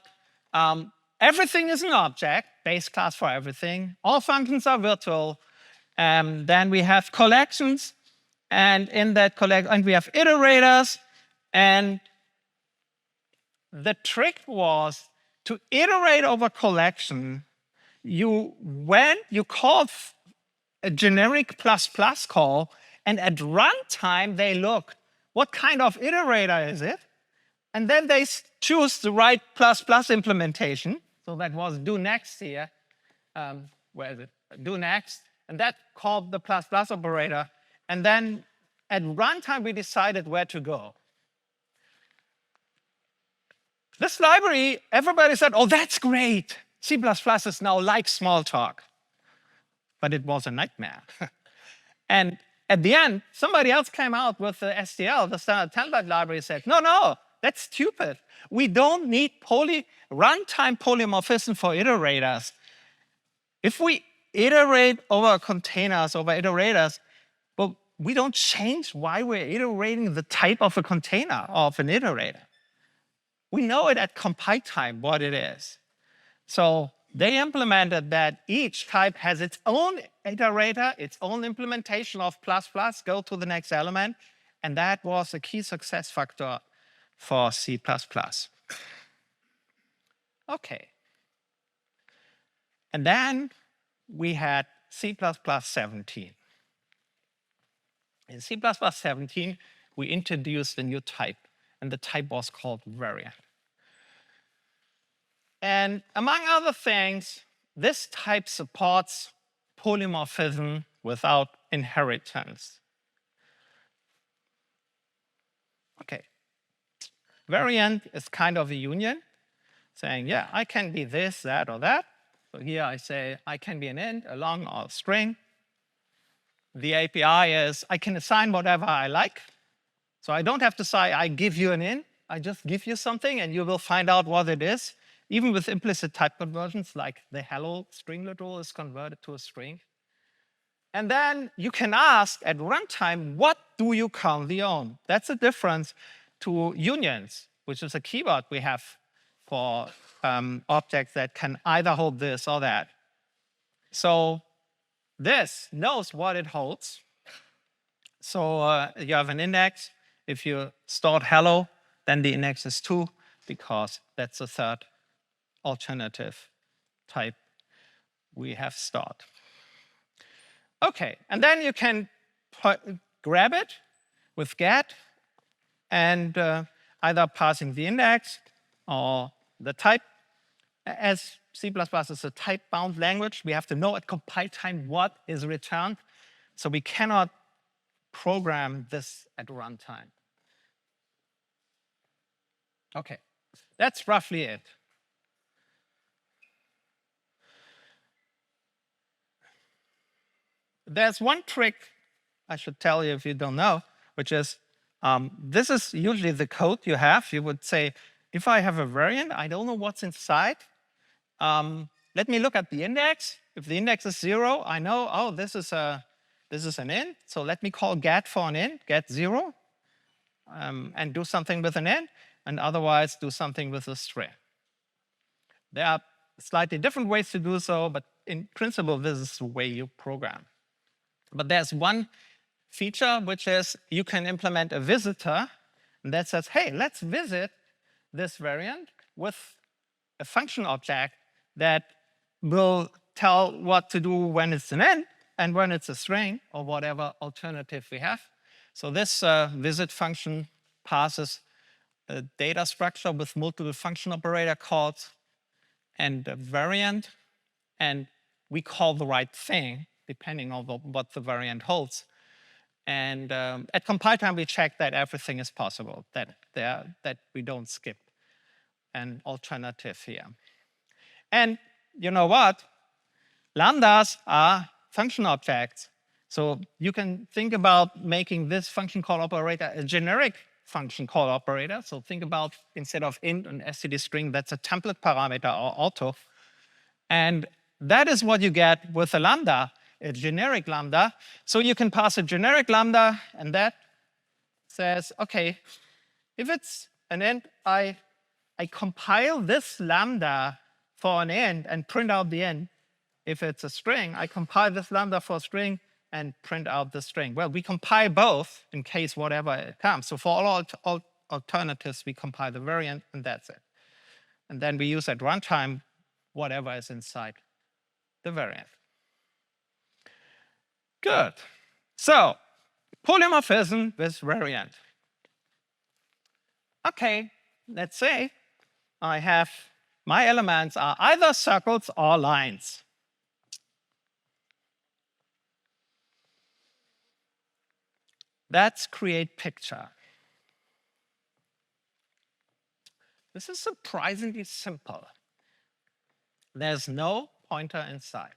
Everything is an object, base class for everything. All functions are virtual. Then we have collections. And in that and we have iterators. And the trick was to iterate over collection. When you call a generic plus call, and at runtime they look, what kind of iterator is it? And then they choose the right plus implementation. So that was do next here. Where is it? Do next. And that called the plus operator. And then at runtime, we decided where to go. This library, everybody said, oh, that's great. C++ is now like Smalltalk. But it was a nightmare. And at the end, somebody else came out with the STL, the standard template library, said, no, that's stupid. We don't need runtime polymorphism for iterators. If we iterate over containers, over iterators, but we don't change why we're iterating the type of a container of an iterator. We know it at compile time what it is. So they implemented that each type has its own iterator, its own implementation of plus, go to the next element. And that was a key success factor for C++. OK. And then we had C++ 17. In C++ 17, we introduced a new type. And the type was called variant. And among other things, this type supports polymorphism without inheritance. OK. Variant is kind of a union, saying, yeah, I can be this, that, or that. So here I say I can be an int, a long, or a string. The API is I can assign whatever I like. So I don't have to say I give you an int. I just give you something, and you will find out what it is. Even with implicit type conversions, like the hello string literal is converted to a string. And then you can ask at runtime, what do you currently own? That's a difference to unions, which is a keyword we have for objects that can either hold this or that. So this knows what it holds. So you have an index. If you stored hello, then the index is 2, because that's the third alternative type we have stored. OK, and then you can grab it with get, and either passing the index or the type. As C++ is a type-bound language, we have to know at compile time what is returned. So we cannot program this at runtime. OK, that's roughly it. There's one trick I should tell you if you don't know, which is this is usually the code you have. You would say, if I have a variant, I don't know what's inside. Let me look at the index. If the index is 0, I know, oh, this is an int. So let me call get for an int, get 0, and do something with an int, and otherwise do something with a string. There are slightly different ways to do so, but in principle, this is the way you program. But there's one feature, which is you can implement a visitor, and that says, hey, let's visit this variant with a function object that will tell what to do when it's an int and when it's a string, or whatever alternative we have. So this visit function passes a data structure with multiple function operator calls and a variant, and we call the right thing depending on what the variant holds. And at compile time, we check that everything is possible, that we don't skip an alternative here. And you know what? Lambdas are function objects. So you can think about making this function call operator a generic function call operator. So think about, instead of int and std string, that's a template parameter or auto. And that is what you get with a lambda, a generic lambda. So you can pass a generic lambda, and that says, OK, if it's an int, I compile this lambda for an int and print out the int. If it's a string, I compile this lambda for a string and print out the string. Well, we compile both in case whatever comes. So for all alternatives, we compile the variant, and that's it. And then we use at runtime whatever is inside the variant. Good. So polymorphism with variant. Okay, let's say I have my elements are either circles or lines. Let's create picture. This is surprisingly simple. There's no pointer inside.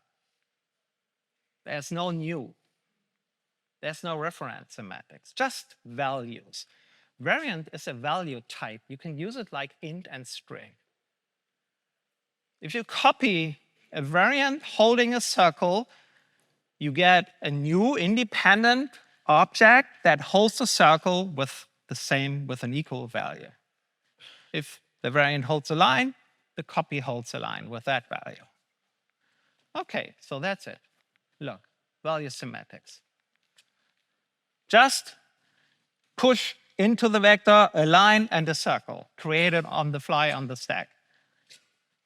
There's no new. There's no reference semantics, just values. Variant is a value type. You can use it like int and string. If you copy a variant holding a circle, you get a new independent object that holds a circle with an equal value. If the variant holds a line, the copy holds a line with that value. Okay, so that's it. Look, value semantics. Just push into the vector a line and a circle created on the fly on the stack.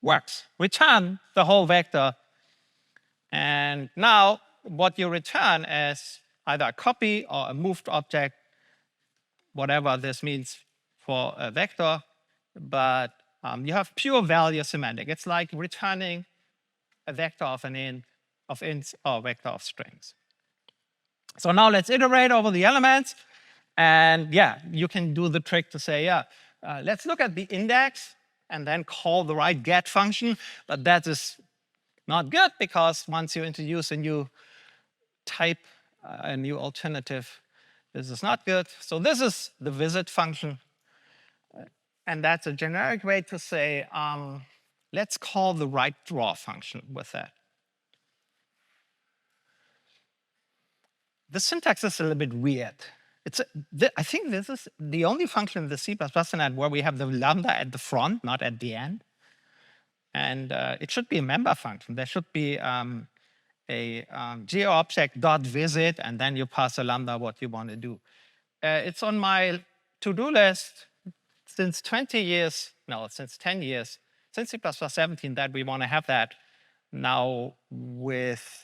Works. Return the whole vector. And now what you return is either a copy or a moved object, whatever this means for a vector. But you have pure value semantic. It's like returning a vector of ints or a vector of strings. So now let's iterate over the elements. And yeah, you can do the trick to say, let's look at the index and then call the right get function. But that is not good because once you introduce a new type, a new alternative, this is not good. So this is the visit function. And that's a generic way to say, let's call the right draw function with that. The syntax is a little bit weird. I think this is the only function in the C++ syntax where we have the lambda at the front, not at the end. And it should be a member function. There should be a geoobject.visit, and then you pass a lambda what you want to do. It's on my to-do list since 20 years, no, since 10 years, since C++ 17 that we want to have that. Now with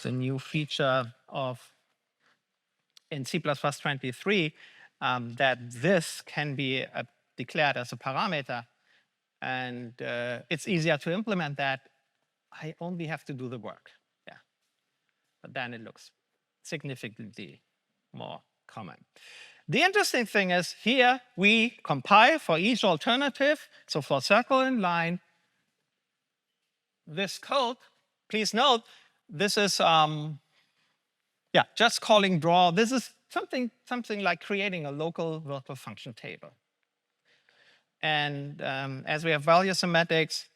the new feature in C++ 23 that this can be declared as a parameter, and it's easier to implement that. I only have to do the work, yeah. But then it looks significantly more common. The interesting thing is here we compile for each alternative. So for circle and line, this code, please note, this is just calling draw. This is something like creating a local virtual function table. And as we have value semantics,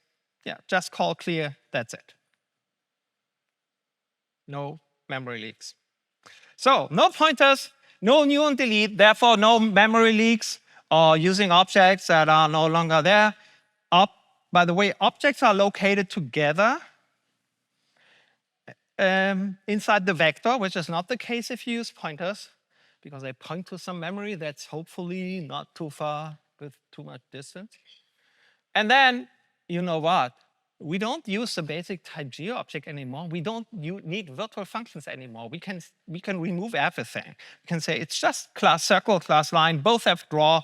just call clear, that's it. No memory leaks. So no pointers, no new and delete, therefore no memory leaks or using objects that are no longer there. By the way, objects are located together inside the vector, which is not the case if you use pointers, because they point to some memory that's hopefully not too far with too much distance. And then, you know what? We don't use the basic type geoobject anymore. We don't need virtual functions anymore. We can remove everything. We can say it's just class circle, class line, both have draw.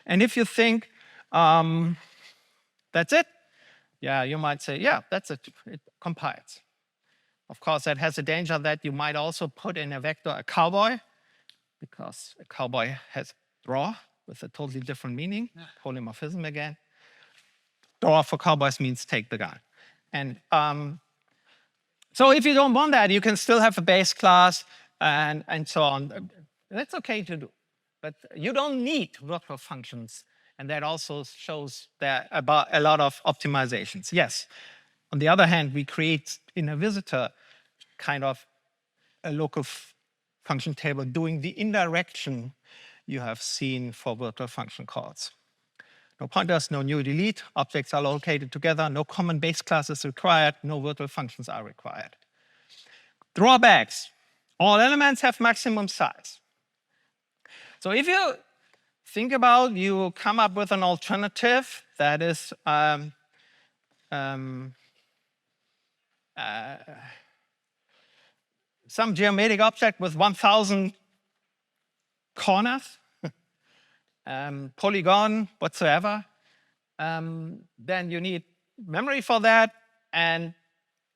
And if you think that's it, you might say, that's it. It compiles. Of course, that has a danger that you might also put in a vector a cowboy, because a cowboy has draw with a totally different meaning, polymorphism again. Draw for cowboys means take the gun. And so if you don't want that, you can still have a base class and so on. That's okay to do. But you don't need virtual functions. And that also shows there about a lot of optimizations. Yes. On the other hand, we create in a visitor kind of a local function table doing the indirection you have seen for virtual function calls. No pointers, no new delete, objects are located together, no common base class is required, no virtual functions are required. Drawbacks. All elements have maximum size. So if you think about, you come up with an alternative that is some geometric object with 1,000 corners, polygon, whatsoever, then you need memory for that. And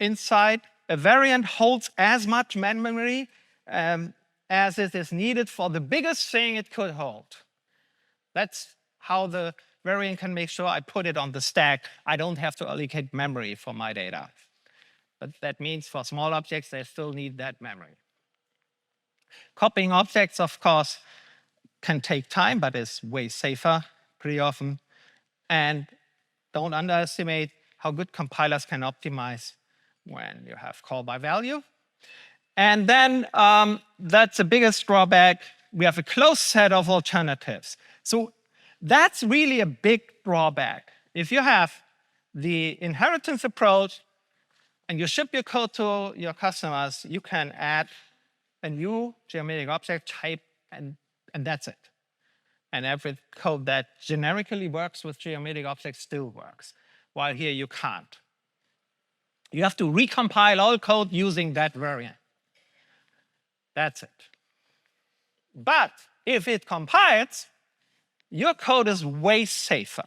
inside, a variant holds as much memory as it is needed for the biggest thing it could hold. That's how the variant can make sure I put it on the stack. I don't have to allocate memory for my data. But that means for small objects, they still need that memory. Copying objects, of course, can take time, but is way safer pretty often. And don't underestimate how good compilers can optimize when you have call by value. And then that's the biggest drawback. We have a closed set of alternatives. So that's really a big drawback. If you have the inheritance approach and you ship your code to your customers, you can add a new geometric object type, and that's it. And every code that generically works with geometric objects still works, while here you can't. You have to recompile all code using that variant. That's it. But if it compiles, your code is way safer.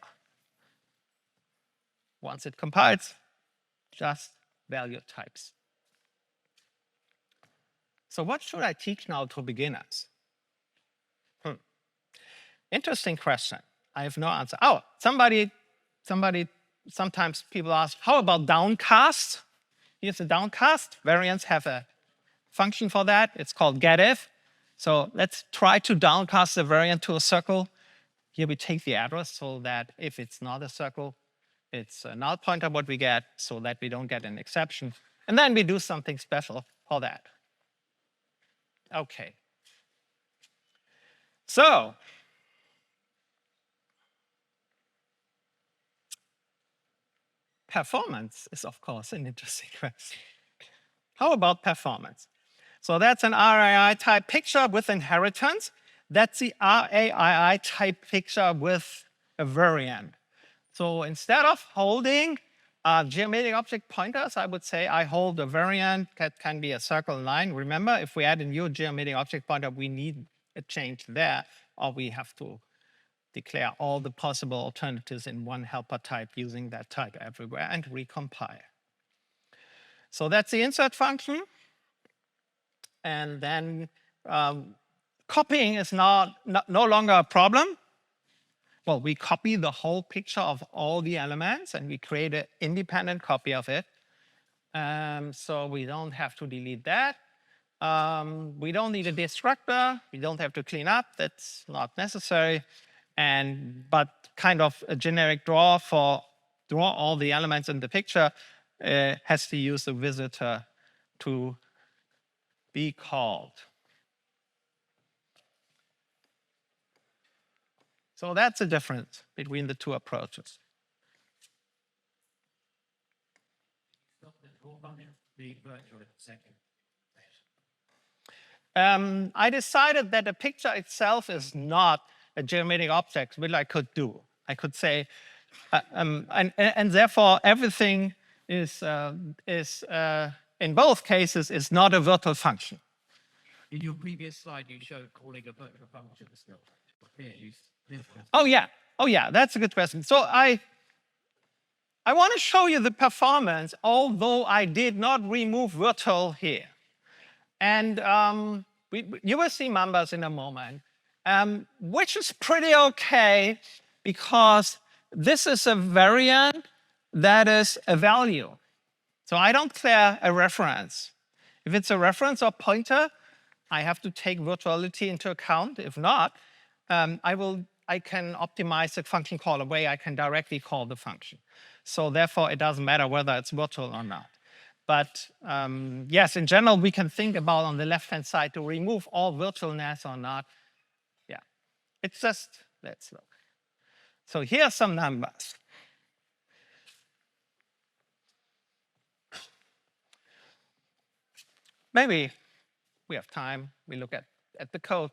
Once it compiles, just value types. So what should I teach now to beginners? Interesting question. I have no answer. Oh, sometimes people ask, how about downcast? Here's a downcast. Variants have a function for that. It's called getIf. So let's try to downcast the variant to a circle. Here we take the address so that if it's not a circle, it's a null pointer what we get so that we don't get an exception. And then we do something special for that. Okay. So performance is, of course, an interesting question. How about performance? So that's an RAII type picture with inheritance. That's the RAII type picture with a variant. So instead of holding geometric object pointers, I would say I hold a variant that can be a circle line. Remember, if we add a new geometric object pointer, we need a change there, or we have to declare all the possible alternatives in one helper type using that type everywhere and recompile. So that's the insert function. And then copying is no longer a problem. Well, we copy the whole picture of all the elements and we create an independent copy of it. So we don't have to delete that. We don't need a destructor. We don't have to clean up. That's not necessary. But kind of a generic draw all the elements in the picture has to use the visitor to be called. So that's the difference between the two approaches. I decided that the picture itself is not a geometric object, which I could do. I could say, and therefore everything is in both cases is not a virtual function. In your previous slide, you showed calling a virtual function still. Oh yeah, that's a good question. So I want to show you the performance, although I did not remove virtual here. And you will see numbers in a moment, which is pretty okay because this is a variant that is a value. So I don't declare a reference. If it's a reference or pointer, I have to take virtuality into account. If not, I can optimize the function call away. I can directly call the function. So therefore, it doesn't matter whether it's virtual or not. But yes, in general, we can think about on the left-hand side to remove all virtualness or not. Yeah, it's just, let's look. So here are some numbers. maybe we have time. We look at the code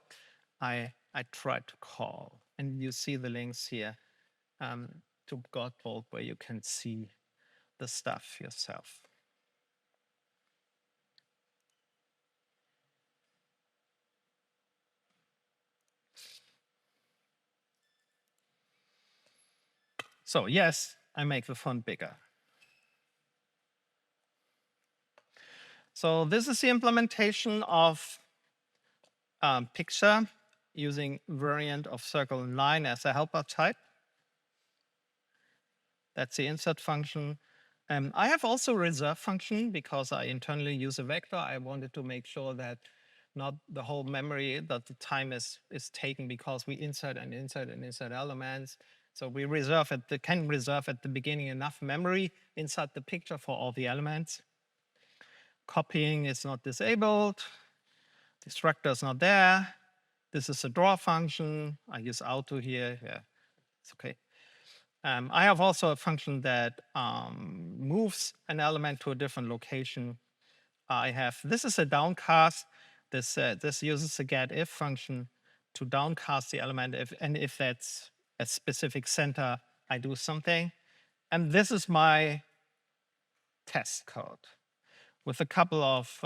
I tried to call. And you see the links here to Godbolt where you can see the stuff yourself. So yes, I make the font bigger. So this is the implementation of picture using variant of circle and line as a helper type. That's the insert function. I have also a reserve function because I internally use a vector. I wanted to make sure that not the whole memory, that the time is taken because we insert and insert and insert elements. So we can reserve at the beginning enough memory inside the picture for all the elements. Copying is not disabled. Destructor is not there. This is a draw function. I use auto here. Yeah, it's okay. I have also a function that moves an element to a different location. This is a downcast. This uses a getIf function to downcast the element, if that's a specific center, I do something. And this is my test code with a couple of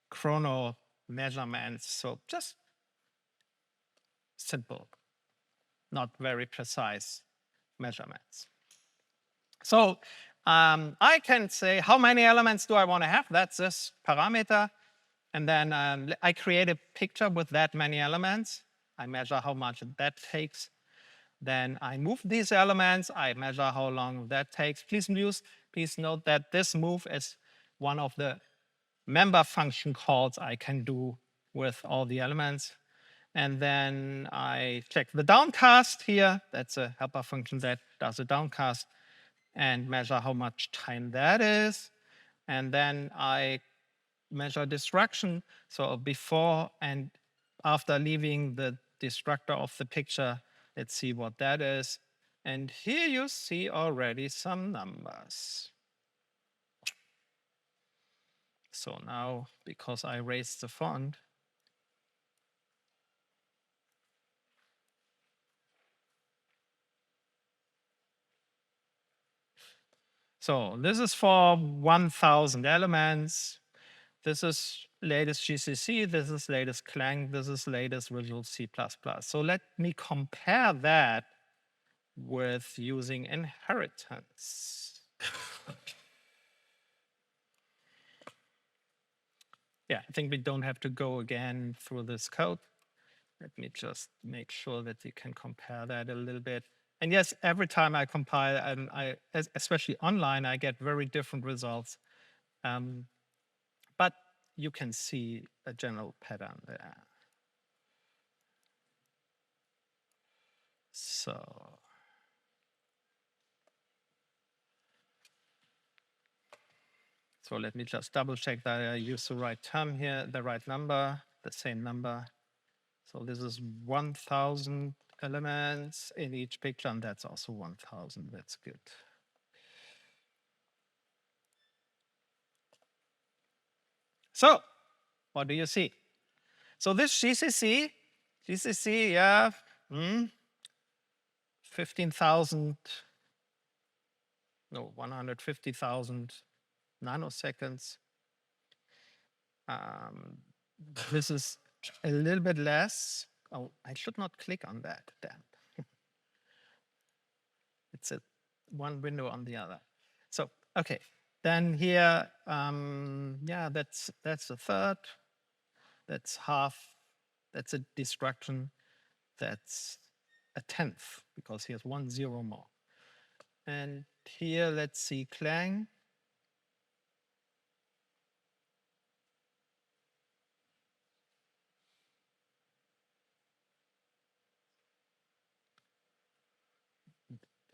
chrono measurements. So just simple, not very precise measurements. So I can say how many elements do I want to have? That's this parameter. And then I create a picture with that many elements. I measure how much that takes. Then I move these elements. I measure how long that takes. Please note that this move is one of the member function calls I can do with all the elements. And then I check the downcast here. That's a helper function that does a downcast and measure how much time that is. And then I measure destruction. So before and after leaving the destructor of the picture, let's see what that is. And here you see already some numbers. So now, because I raised the font, so this is for 1,000 elements. This is latest GCC, this is latest Clang, this is latest Visual C++. So let me compare that with using inheritance. Yeah, I think we don't have to go again through this code. Let me just make sure that you can compare that a little bit. And yes, every time I compile, especially online, I get very different results. But you can see a general pattern there. So let me just double check that I use the right term here, the right number, the same number. So this is 1,000 elements in each picture, and that's also 1,000. That's good. So what do you see? So this GCC, yeah, 15,000, no, 150,000 nanoseconds. This is a little bit less. Oh, I should not click on that, damn. It's one window on the other. So, okay, then here, yeah, that's a third. That's half. That's a destruction. That's a tenth, because here's 1 0 more. And here, let's see Clang.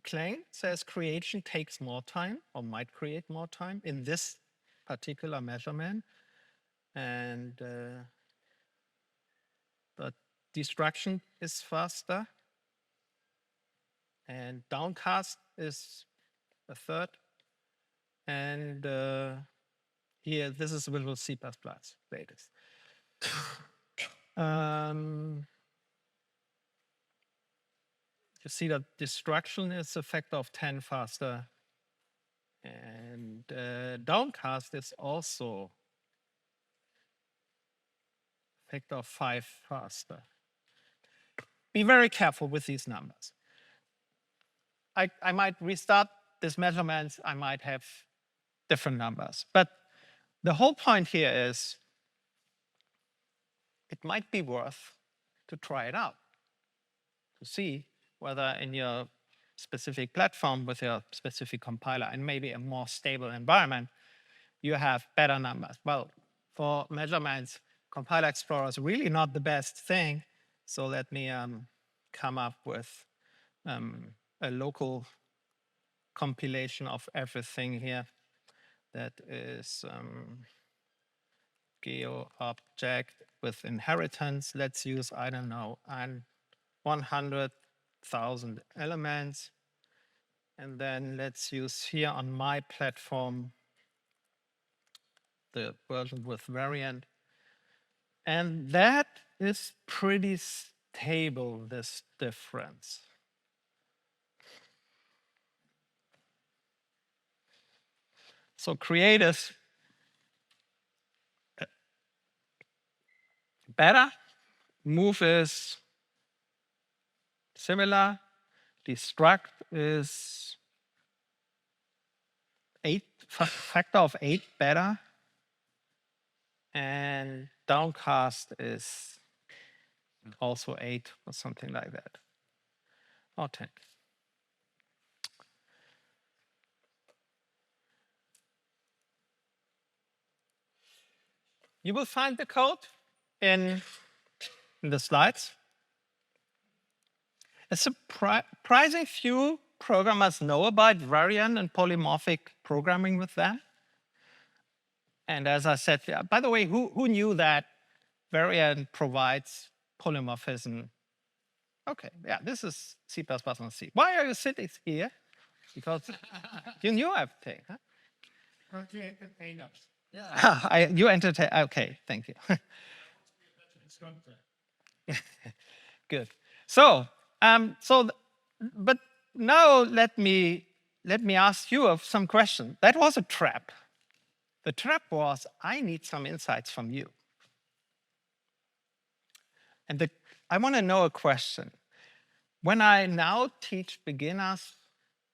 Clang says creation takes more time or might create more time in this particular measurement. And but destruction is faster. And downcast is a third. And Here, this is Visual C++ latest. You see that destruction is a factor of 10 faster. And downcast is also a factor of 5 faster. Be very careful with these numbers. I might restart this measurement. I might have different numbers. But the whole point here is it might be worth to try it out, to see whether in your specific platform with your specific compiler and maybe a more stable environment, you have better numbers. Well, for measurements, Compiler Explorer is really not the best thing. So let me come up with a local compilation of everything here. That is geo object with inheritance. Let's use, I don't know, 100,000 elements. And then let's use here on my platform the version with variant. And that is pretty stable, this difference. So create is better, move is similar, destruct is factor of 8 better, and downcast is also 8 or something like that, or 10. You will find the code in the slides. A surprising few programmers know about variant and polymorphic programming with them. And as I said, by the way, who knew that variant provides polymorphism? Okay, yeah, this is C++ on C. Why are you sitting here? Because you knew everything, huh? Because you entertain us. Yeah. You entertain. Okay, thank you. Good. So, but now let me ask you some questions. That was a trap. The trap was, I need some insights from you. And I want to know a question. When I now teach beginners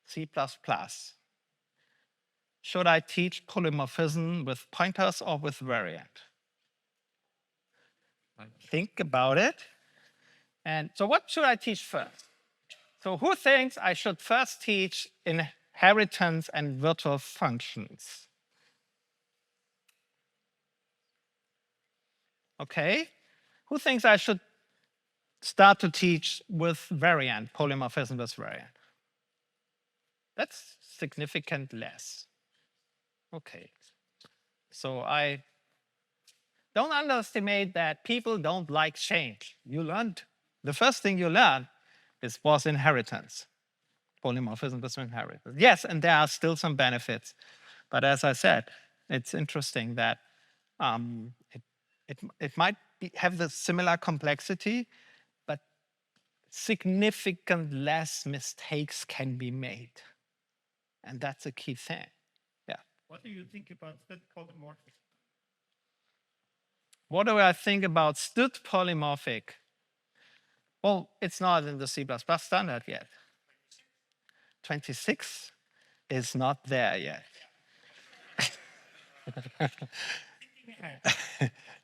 C++, should I teach polymorphism with pointers or with variant? Think about it. And so what should I teach first? So who thinks I should first teach inheritance and virtual functions? Okay. Who thinks I should start to teach with variant, polymorphism with variant? That's significant less. Okay. So I don't underestimate that people don't like change. You learned, the first thing you learned was inheritance. Polymorphism with inheritance. Yes, and there are still some benefits. But as I said, it's interesting that it might have the similar complexity, but significant less mistakes can be made. And that's a key thing. Yeah. What do you think about that polymorphism? What do I think about stud polymorphic? Well, it's not in the C++ standard yet. 26 is not there yet.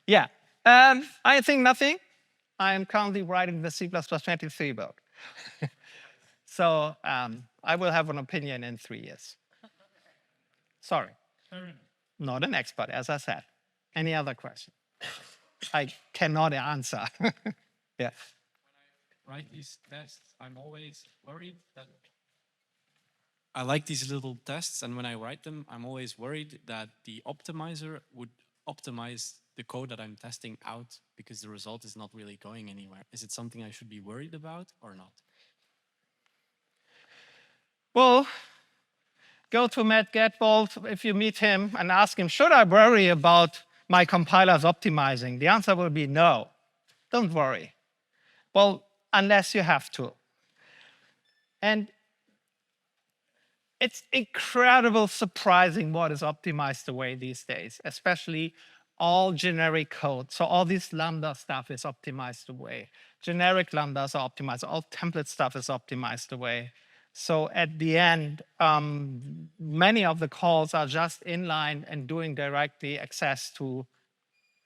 Yeah, I think nothing. I am currently writing the C++ 23 book. So I will have an opinion in 3 years. Sorry, not an expert, as I said. Any other question? I cannot answer. Yeah. When I write these tests, I'm always worried that I like these little tests, and when I write them, I'm always worried that the optimizer would optimize the code that I'm testing out because the result is not really going anywhere. Is it something I should be worried about or not? Well, Go to Matt Getbold if you meet him and ask him, should I worry about my compilers optimizing? The answer will be no. Don't worry. Well, unless you have to. And it's incredible surprising what is optimized away these days, especially all generic code. So all this Lambda stuff is optimized away. Generic Lambdas are optimized. All template stuff is optimized away. So at the end, many of the calls are just inline and doing directly access to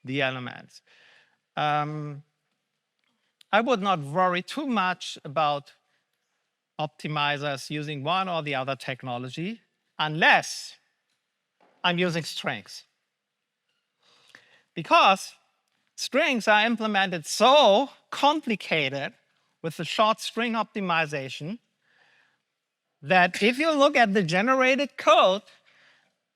the elements. I would not worry too much about optimizers using one or the other technology unless I'm using strings. Because strings are implemented so complicated with the short string optimization that if you look at the generated code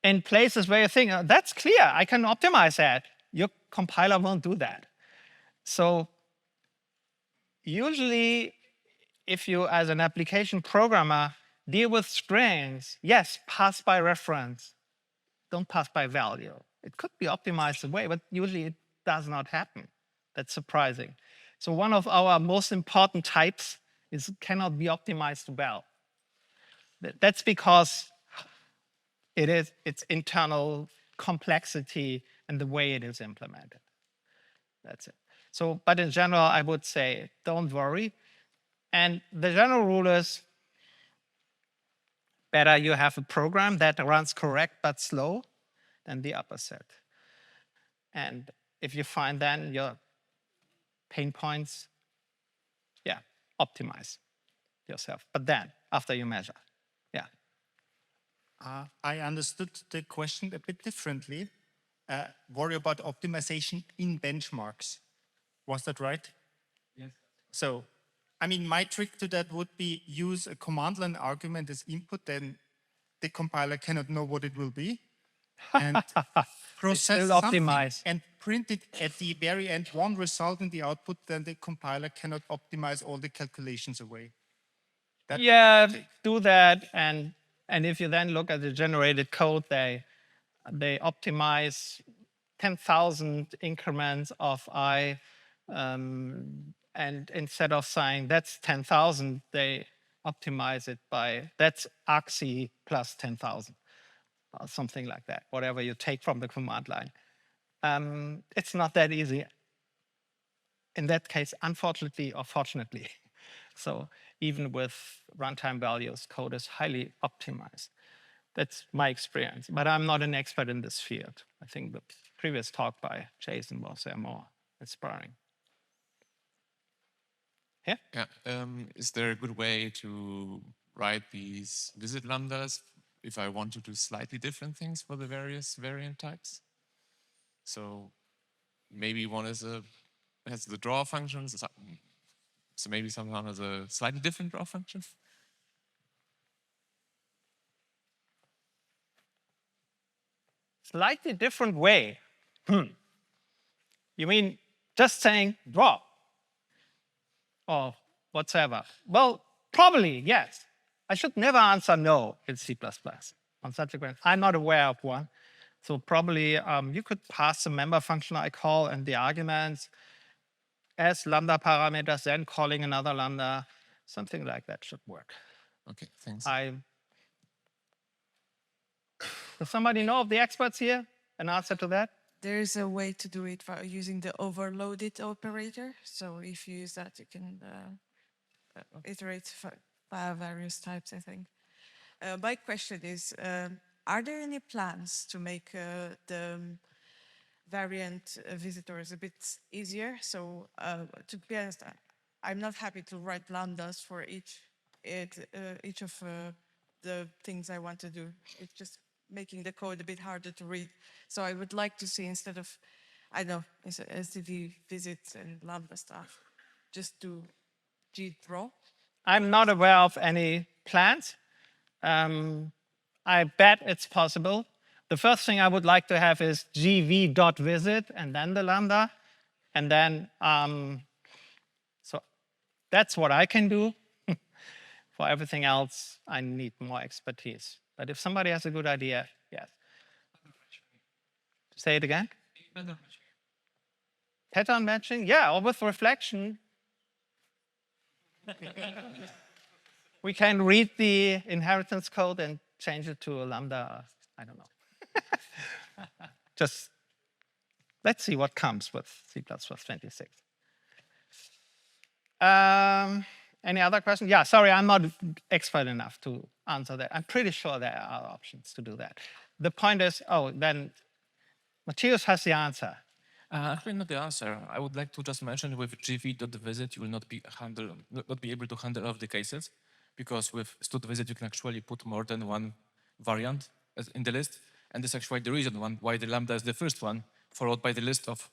in places where you think, oh, that's clear, I can optimize that, your compiler won't do that. So usually, if you, as an application programmer, deal with strings, yes, pass by reference. Don't pass by value. It could be optimized away, but usually it does not happen. That's surprising. So one of our most important types is cannot be optimized well. That's because its internal complexity and the way it is implemented. That's it. So, but in general, I would say, don't worry. And the general rule is better you have a program that runs correct but slow than the opposite. And if you find then your pain points, yeah, optimize yourself. But then, after you measure, yeah. I understood the question a bit differently. Worry about optimization in benchmarks. Was that right? Yes. So, I mean, my trick to that would be use a command line argument as input, then the compiler cannot know what it will be. And process still something optimize. and print it at the very end, one result in the output, then the compiler cannot optimize all the calculations away. Yeah, do that. And if you then look at the generated code, they optimize 10,000 increments of I. And instead of saying that's 10,000, they optimize it by that's argc plus 10,000, or something like that, whatever you take from the command line. It's not that easy. In that case, unfortunately or fortunately. So even with runtime values, code is highly optimized. That's my experience, but I'm not an expert in this field. I think the previous talk by Jason was more inspiring. Yeah? Yeah. Is there a good way to write these visit lambdas if I want to do slightly different things for the various variant types? So maybe one has the draw function, so maybe someone has a slightly different draw function. Slightly different way. You mean just saying draw or whatsoever? Well, probably, yes. I should never answer no in C++ on such a question. I'm not aware of one. So probably you could pass the member function I call and the arguments as lambda parameters, then calling another lambda. Something like that should work. Okay, thanks. Does somebody know of the experts here? An answer to that? There is a way to do it by using the overloaded operator. So if you use that, you can iterate via various types, I think. My question is, are there any plans to make the variant visitors a bit easier? So to be honest, I'm not happy to write lambdas for each of the things I want to do. It's just making the code a bit harder to read. So I would like to see, instead of, I don't know, STV visits and lambda stuff, just do gdraw. I'm not aware of any plans. I bet it's possible. The first thing I would like to have is gv.visit and then the lambda. And then, so that's what I can do. For everything else, I need more expertise. But if somebody has a good idea, yes. Say it again. Pattern matching, yeah, or with reflection. We can read the inheritance code and change it to a lambda. I don't know. Just let's see what comes with C++26. Any other questions? Yeah, sorry, I'm not expert enough to answer that. I'm pretty sure there are options to do that. The point is, oh, then Matthias has the answer. Actually, not the answer. I would like to just mention with gv.visit, you will not be able to handle all of the cases, because with std_visit you can actually put more than one variant in the list, and this is actually the reason why the lambda is the first one, followed by the list of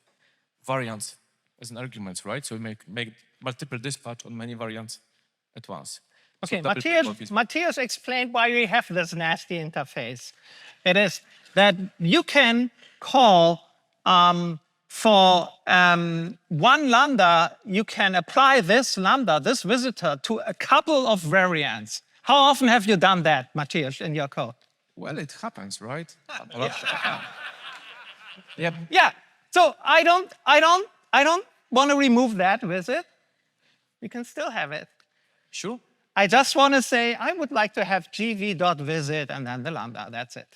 variants as an arguments, right? So we make multiple dispatch on many variants at once. Okay, So Matthias explained why we have this nasty interface. It is that you can call for one lambda, you can apply this lambda, this visitor, to a couple of variants. How often have you done that, Matthias, in your code? Well, it happens, right? Yep. Yeah. So I don't want to remove that visit. You can still have it. Sure. I just want to say I would like to have gv.visit and then the lambda. That's it.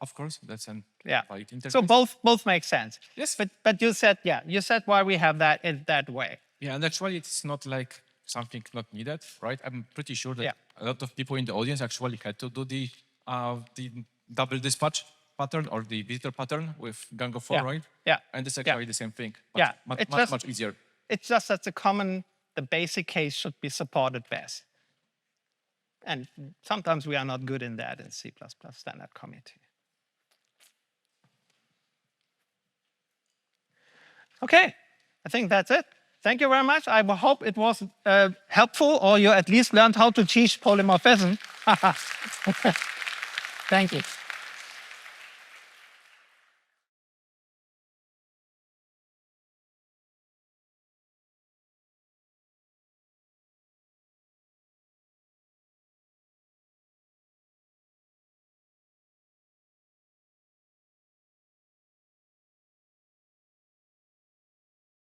Of course, that's an Yeah. valid interface. So both make sense. Yes. But you said, yeah, you said why we have that in that way. Yeah, and actually it's not like something not needed, right? I'm pretty sure that a lot of people in the audience actually had to do the double dispatch pattern or the visitor pattern with Gang of 4, right? Yeah. And it's actually the same thing, but Yeah. much easier. It's just that the basic case should be supported best. And sometimes we are not good in that in C++ standard committee. Okay, I think that's it. Thank you very much. I hope it was helpful, or you at least learned how to teach polymorphism. Thank you.